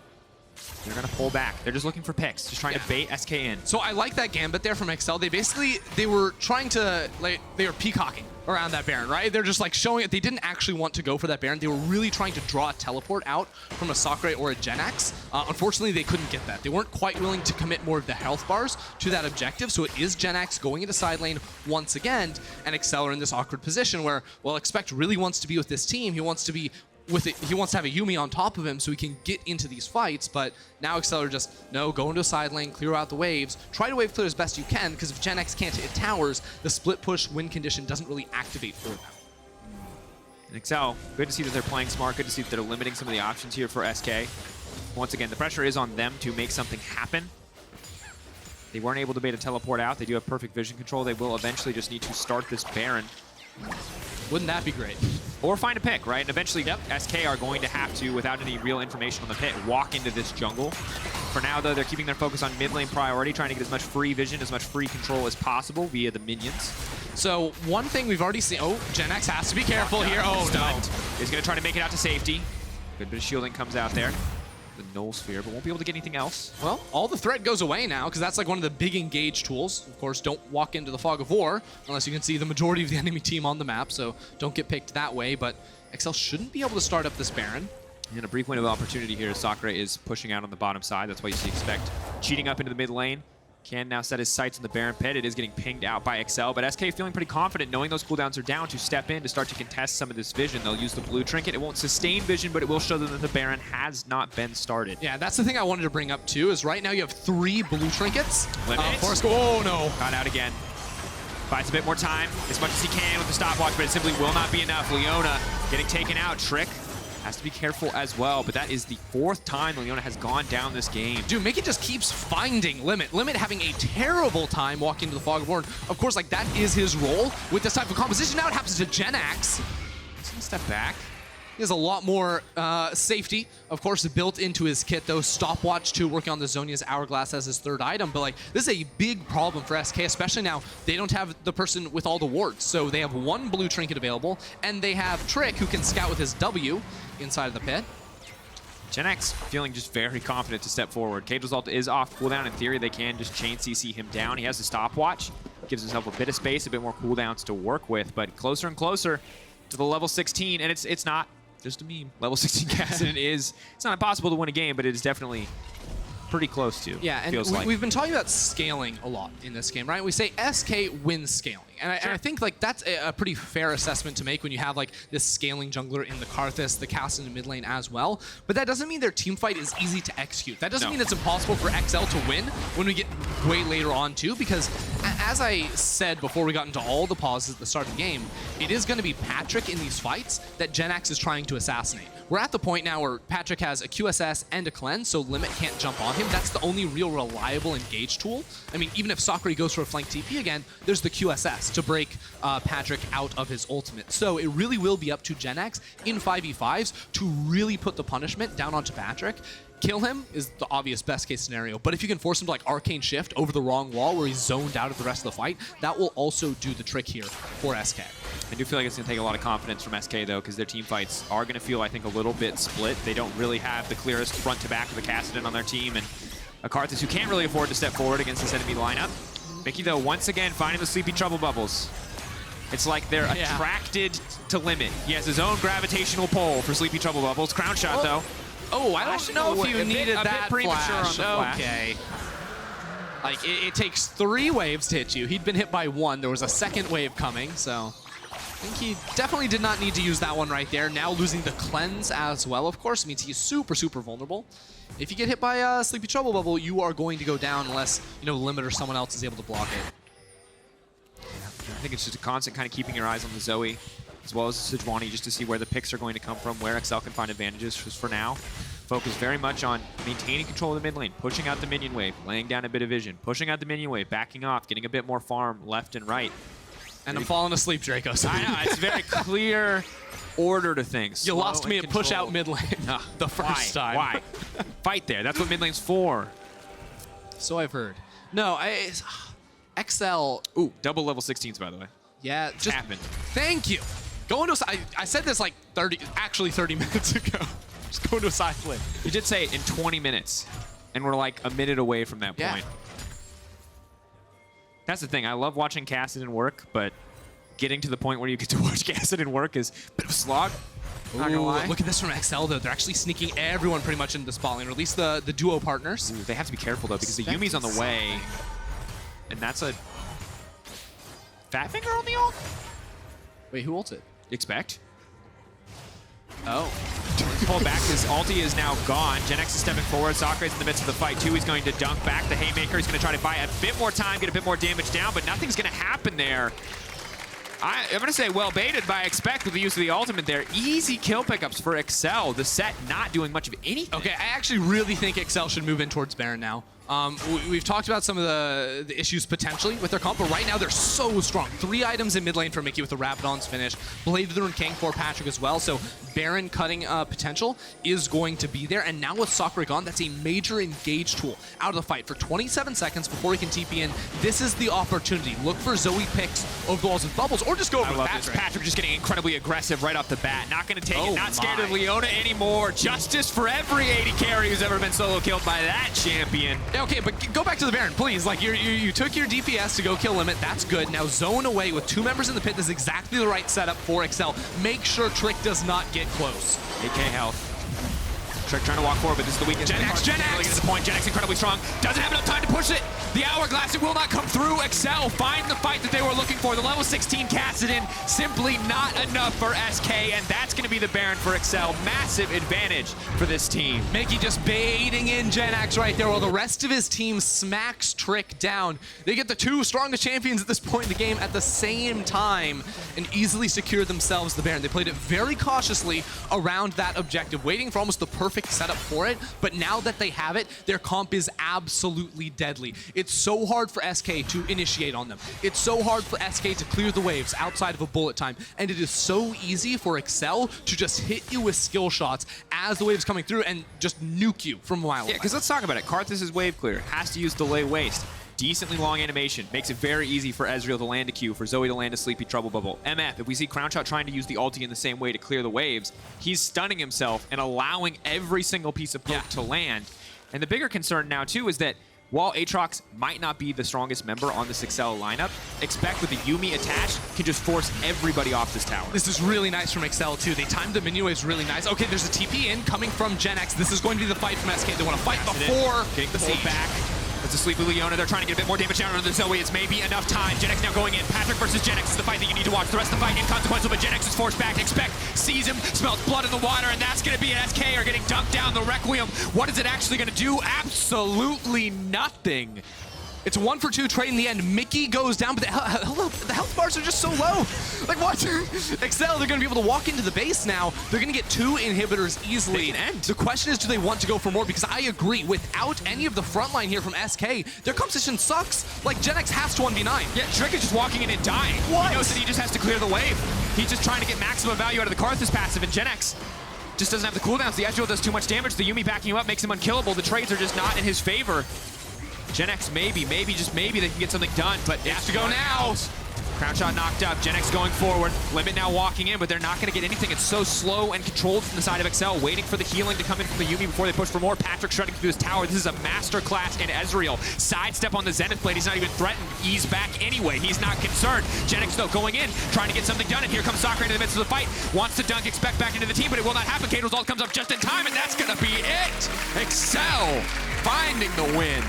Speaker 2: They're going to pull back. They're just looking for picks, just trying to bait SK in.
Speaker 3: So I like that gambit there from XL. They were trying to, like, they were peacocking around that Baron, right? They're just like showing it. They didn't actually want to go for that Baron. They were really trying to draw a teleport out from a Sacre or a Jenax. Unfortunately, they couldn't get that. They weren't quite willing to commit more of the health bars to that objective. So it is Jenax going into side lane once again, and XL are in this awkward position where, well, Expect really wants to be with this team. He wants to be with it. He wants to have a Yuumi on top of him so he can get into these fights, but now XL are just, no, go into a side lane, clear out the waves, try to wave clear as best you can, because if Jenax can't hit towers, the split push win condition doesn't really activate for them.
Speaker 2: And XL, good to see that they're playing smart, good to see that they're limiting some of the options here for SK. Once again, the pressure is on them to make something happen. They weren't able to bait a teleport out. They do have perfect vision control. They will eventually just need to start this Baron.
Speaker 3: Wouldn't that be great?
Speaker 2: Or find a pick, right? And eventually, SK are going to have to, without any real information on the pit, walk into this jungle. For now, though, they're keeping their focus on mid lane priority, trying to get as much free vision, as much free control as possible via the minions.
Speaker 3: So one thing we've already seen, oh, Jenax has to be careful here. Oh, no.
Speaker 2: He's going to try to make it out to safety. Good bit of shielding comes out there. The Null Sphere, but won't be able to get anything else.
Speaker 3: Well, all the threat goes away now, because that's like one of the big engage tools. Of course, don't walk into the Fog of War unless you can see the majority of the enemy team on the map, so don't get picked that way. But XL shouldn't be able to start up this Baron.
Speaker 2: And a brief window of opportunity here. Sacre is pushing out on the bottom side. That's why you see expect cheating up into the mid lane. Can now set his sights on the Baron pit. It is getting pinged out by XL, but SK feeling pretty confident knowing those cooldowns are down to step in to start to contest some of this vision. They'll use the blue trinket. It won't sustain vision, but it will show them that the Baron has not been started.
Speaker 3: Yeah, that's the thing I wanted to bring up too, is right now you have 3 blue trinkets.
Speaker 2: Froskurinn,
Speaker 3: oh no.
Speaker 2: Got out again. Buys a bit more time, as much as he can with the stopwatch, but it simply will not be enough. Leona getting taken out. Trick has to be careful as well, but that is the 4th time Leona has gone down this game.
Speaker 3: Dude, Mickey just keeps finding Limit. Limit having a terrible time walking into the Fog of War. Of course, like, that is his role with this type of composition. Now it happens to Jenax.
Speaker 2: He's gonna step back.
Speaker 3: He has a lot more safety, of course, built into his kit, though. Stopwatch, too, working on the Zhonya's Hourglass as his 3rd item. But, like, this is a big problem for SK, especially now they don't have the person with all the wards. So they have 1 blue trinket available, and they have Trick, who can scout with his W inside of the pit.
Speaker 2: Jenax feeling just very confident to step forward. Caedrel's ult is off cooldown. In theory, they can just chain CC him down. He has the stopwatch. Gives himself a bit of space, a bit more cooldowns to work with, but closer and closer to the level 16, and it's not just a meme. Level 16 Kassadin it's not impossible to win a game, but it is definitely pretty close to.
Speaker 3: Yeah, and we've been talking about scaling a lot in this game, right? We say SK wins scaling. And I think like that's a pretty fair assessment to make when you have like this scaling jungler in the Karthus, the Kassadin mid lane as well. But that doesn't mean their team fight is easy to execute. That doesn't mean it's impossible for XL to win when we get way later on too, because as I said before we got into all the pauses at the start of the game, it is going to be Patrik in these fights that Jenax is trying to assassinate. We're at the point now where Patrik has a QSS and a cleanse, so Limit can't jump on him. That's the only real reliable engage tool. I mean, even if Sacre goes for a flank TP again, there's the QSS to break Patrik out of his ultimate. So it really will be up to Jenax in 5v5s to really put the punishment down onto Patrik. Kill him is the obvious best case scenario, but if you can force him to like arcane shift over the wrong wall where he's zoned out of the rest of the fight, that will also do the trick here for SK.
Speaker 2: I do feel like it's going to take a lot of confidence from SK, though, because their team fights are going to feel, I think, a little bit split. They don't really have the clearest front to back of a Kassadin on their team, and a Karthus who can't really afford to step forward against this enemy lineup. Mickey, though, once again, finding the sleepy trouble bubbles. It's like they're attracted to Limit. He has his own gravitational pull for sleepy trouble bubbles. Crownshot, though.
Speaker 3: Oh, I don't know if you needed that
Speaker 2: bit premature
Speaker 3: flash.
Speaker 2: on the flash.
Speaker 3: Okay. Like, it takes 3 waves to hit you. He'd been hit by 1. There was a second wave coming, so I think he definitely did not need to use that one right there. Now losing the cleanse as well, of course, means he's super, super vulnerable. If you get hit by a Sleepy Trouble Bubble, you are going to go down unless, you know, Limit or someone else is able to block it.
Speaker 2: I think it's just a constant kind of keeping your eyes on the Zoe, as well as Sejuani, just to see where the picks are going to come from, where XL can find advantages. Just for now, focus very much on maintaining control of the mid lane, pushing out the minion wave, laying down a bit of vision, pushing out the minion wave, backing off, getting a bit more farm left and right.
Speaker 3: And I'm falling asleep, Drakos.
Speaker 2: I know, it's very clear order to things.
Speaker 3: You lost me at push out mid lane the first time.
Speaker 2: Why? Fight there. That's what mid lane's for.
Speaker 3: So I've heard. No, XL.
Speaker 2: Ooh, double level 16s, by the way.
Speaker 3: Yeah, just
Speaker 2: happened.
Speaker 3: Thank you. Going to I said this like 30 minutes ago. Just going to a side flip.
Speaker 2: You did say it in 20 minutes, and we're like a minute away from that point. That's the thing. I love watching Kassadin work, but getting to the point where you get to watch Kassadin work is a bit of a slog. Not gonna lie.
Speaker 3: Look at this from XL, though. They're actually sneaking everyone pretty much into the spot lane, or at least the duo partners.
Speaker 2: Ooh, they have to be careful, though, because the Yuumi's on the way, and that's a fat finger on the ult?
Speaker 3: Wait, who ulted?
Speaker 2: Expect.
Speaker 3: Oh.
Speaker 2: Pulled back. His ulti is now gone. Jenax is stepping forward. Sacre is in the midst of the fight, too. He's going to dunk back. The Haymaker is going to try to buy a bit more time, get a bit more damage down, but nothing's going to happen there. I'm going to say well baited by Expect with the use of the ultimate there. Easy kill pickups for XL. The Sett not doing much of anything.
Speaker 3: Okay, I actually really think XL should move in towards Baron now. We've talked about some of the issues potentially with their comp, but right now they're so strong. 3 items in mid lane for Mickey with the Rabadon's finish. Blade of the Rune King for Patrik as well. So Baron cutting potential is going to be there. And now with Sacre gone, that's a major engage tool out of the fight for 27 seconds before he can TP in. This is the opportunity. Look for Zoe picks over the walls with bubbles, or just go over with Patrik.
Speaker 2: Patrik just getting incredibly aggressive right off the bat. Not going to take it. Not scared of Leona anymore. Justice for every AD carry who's ever been solo killed by that champion.
Speaker 3: Yeah, okay, but go back to the Baron, please. Like, you took your DPS to go kill Limit. That's good. Now zone away with 2 members in the pit. This is exactly the right setup for Excel. Make sure Trick does not get close.
Speaker 2: 8k health. Trick trying to walk forward, but this is the weakest. Jenax! Really gets the point. Jenax incredibly strong. Doesn't have enough time to push it. The hourglass, it will not come through. Excel find the fight that they were looking for. The level 16 Kassadin, simply not enough for SK, and that's going to be the Baron for Excel. Massive advantage for this team.
Speaker 3: Mickey just baiting in Jenax right there while the rest of his team smacks Trick down. They get the 2 strongest champions at this point in the game at the same time and easily secure themselves the Baron. They played it very cautiously around that objective, waiting for almost the perfect setup for it, but now that they have it, their comp is absolutely deadly. It's so hard for SK to initiate on them. It's so hard for SK to clear the waves outside of a bullet time, and it is so easy for Excel to just hit you with skill shots as the wave's coming through and just nuke you from a mile away.
Speaker 2: Yeah, because let's talk about it. Karthus' wave clear has to use delay waste. Decently long animation. Makes it very easy for Ezreal to land a Q, for Zoe to land a Sleepy Trouble Bubble. MF, if we see Crownshot trying to use the ulti in the same way to clear the waves, he's stunning himself and allowing every single piece of poke to land. And the bigger concern now, too, is that while Aatrox might not be the strongest member on this Excel lineup, expect with the Yuumi attached, can just force everybody off this tower.
Speaker 3: This is really nice from Excel, too. They timed the minion waves really nice. Okay, there's a TP in coming from Jenax. This is going to be the fight from SK. They want to fight before the siege.
Speaker 2: Back. That's a sleepy Leona. They're trying to get a bit more damage down on the Zoe. It's maybe enough time. Jenax now going in. Patrik versus Jenax is the fight that you need to watch. The rest of the fight inconsequential, but Jenax is forced back. Expect, sees him, smells blood in the water, and that's going to be an SK are getting dumped down the Requiem. What is it actually going to do? Absolutely nothing.
Speaker 3: It's a 1-for-2 trade in the end. Mickey goes down, but the health bars are just so low. Like, what? Excel, they're going to be able to walk into the base now. They're going to get 2 inhibitors easily. The question is, do they want to go for more? Because I agree, without any of the front line here from SK, their composition sucks. Like, Jenax has to 1v9.
Speaker 2: Yeah, Trick is just walking in and dying.
Speaker 3: What?
Speaker 2: He knows that he just has to clear the wave. He's just trying to get maximum value out of the Karthus passive, and Jenax just doesn't have the cooldowns. The Ezreal does too much damage. The Yuumi backing him up makes him unkillable. The trades are just not in his favor. Jenax, maybe, just maybe they can get something done, but it has to go now. Crownshot knocked up, Jenax going forward. Limit now walking in, but they're not going to get anything. It's so slow and controlled from the side of Excel, waiting for the healing to come in from the Yuumi before they push for more. Patrik shredding through his tower. This is a master class in Ezreal. Sidestep on the Zenith Blade. He's not even threatened. Ease back anyway. He's not concerned. Jenax, though, going in, trying to get something done, and here comes Sacre into the midst of the fight. Wants to dunk, expect back into the team, but it will not happen. Caedrel's ult comes up just in time, and that's going to be it. Excel finding the win.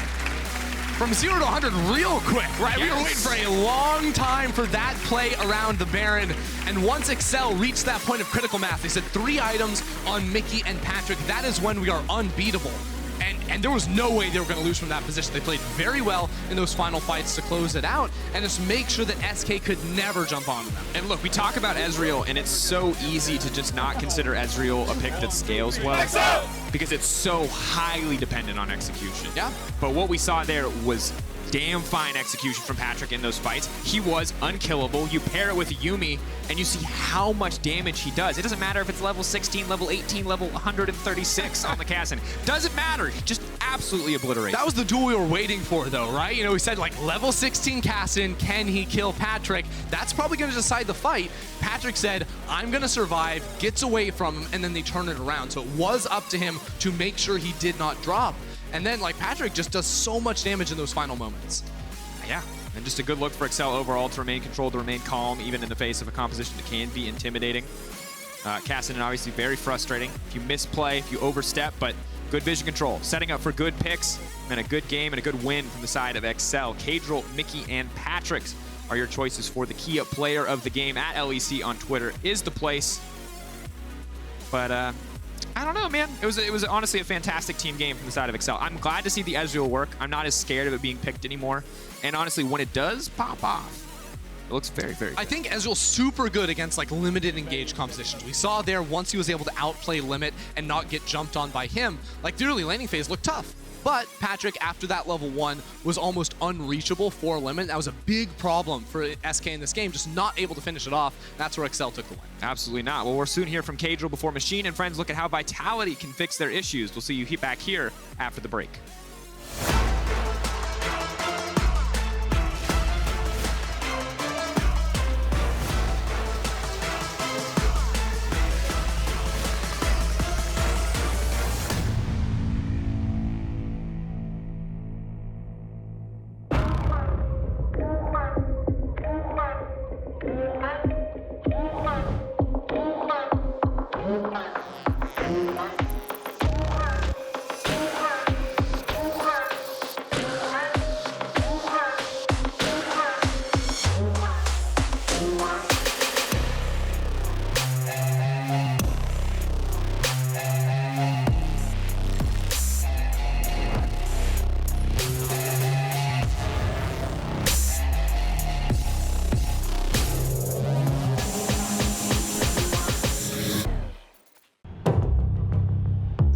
Speaker 3: From 0 to 100 real quick, right? Yes. We were waiting for a long time for that play around the Baron. And once Excel reached that point of critical mass, they said 3 items on Mickey and Patrik. That is when we are unbeatable. And there was no way they were going to lose from that position. They played very well in those final fights to close it out and just make sure that SK could never jump on them.
Speaker 2: And look, we talk about Ezreal, and it's so easy to just not consider Ezreal a pick that scales well because it's so highly dependent on execution.
Speaker 3: Yeah.
Speaker 2: But what we saw there was damn fine execution from Patrik in those fights. He was unkillable. You pair it with Yuumi, and you see how much damage he does. It doesn't matter if it's level 16, level 18, level 136 on the Kassadin. Doesn't matter. He just absolutely obliterates.
Speaker 3: That was the duel we were waiting for, though, right? You know, we said, like, level 16 Kassadin, can he kill Patrik? That's probably going to decide the fight. Patrik said, I'm going to survive, gets away from him, and then they turn it around. So it was up to him to make sure he did not drop. And then, like, Patrik just does so much damage in those final moments.
Speaker 2: Yeah, and just a good look for Excel overall to remain controlled, to remain calm, even in the face of a composition that can be intimidating. Kassadin obviously very frustrating. If you misplay, if you overstep, but good vision control. Setting up for good picks and a good game and a good win from the side of Excel. Caedrel, Mickey, and Patrik are your choices for the key player of the game. At LEC on Twitter is the place. But, I don't know, man. It was honestly a fantastic team game from the side of Excel. I'm glad to see the Ezreal work. I'm not as scared of it being picked anymore. And honestly, when it does pop off, it looks very, very good.
Speaker 3: I think Ezreal's super good against like limited engage compositions. We saw there once he was able to outplay Limit and not get jumped on by him, like the early laning phase looked tough. But Patrik, after that level 1, was almost unreachable for Lemon. That was a big problem for SK in this game, just not able to finish it off. That's where Excel took the win.
Speaker 2: Absolutely not. Well, we'll soon hear from Caedrel before Machine and Friends look at how Vitality can fix their issues. We'll see you back here after the break.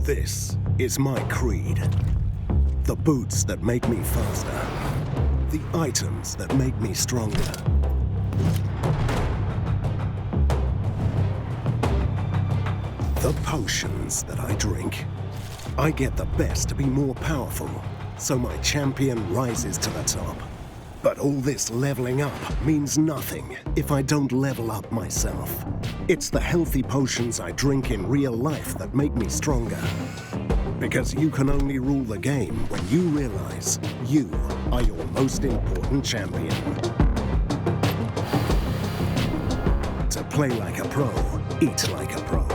Speaker 7: This is my creed. The boots that make me faster. The items that make me stronger. The potions that I drink. I get the best to be more powerful, so my champion rises to the top. But all this leveling up means nothing if I don't level up myself. It's the healthy potions I drink in real life that make me stronger. Because you can only rule the game when you realize you are your most important champion. To play like a pro, eat like a pro.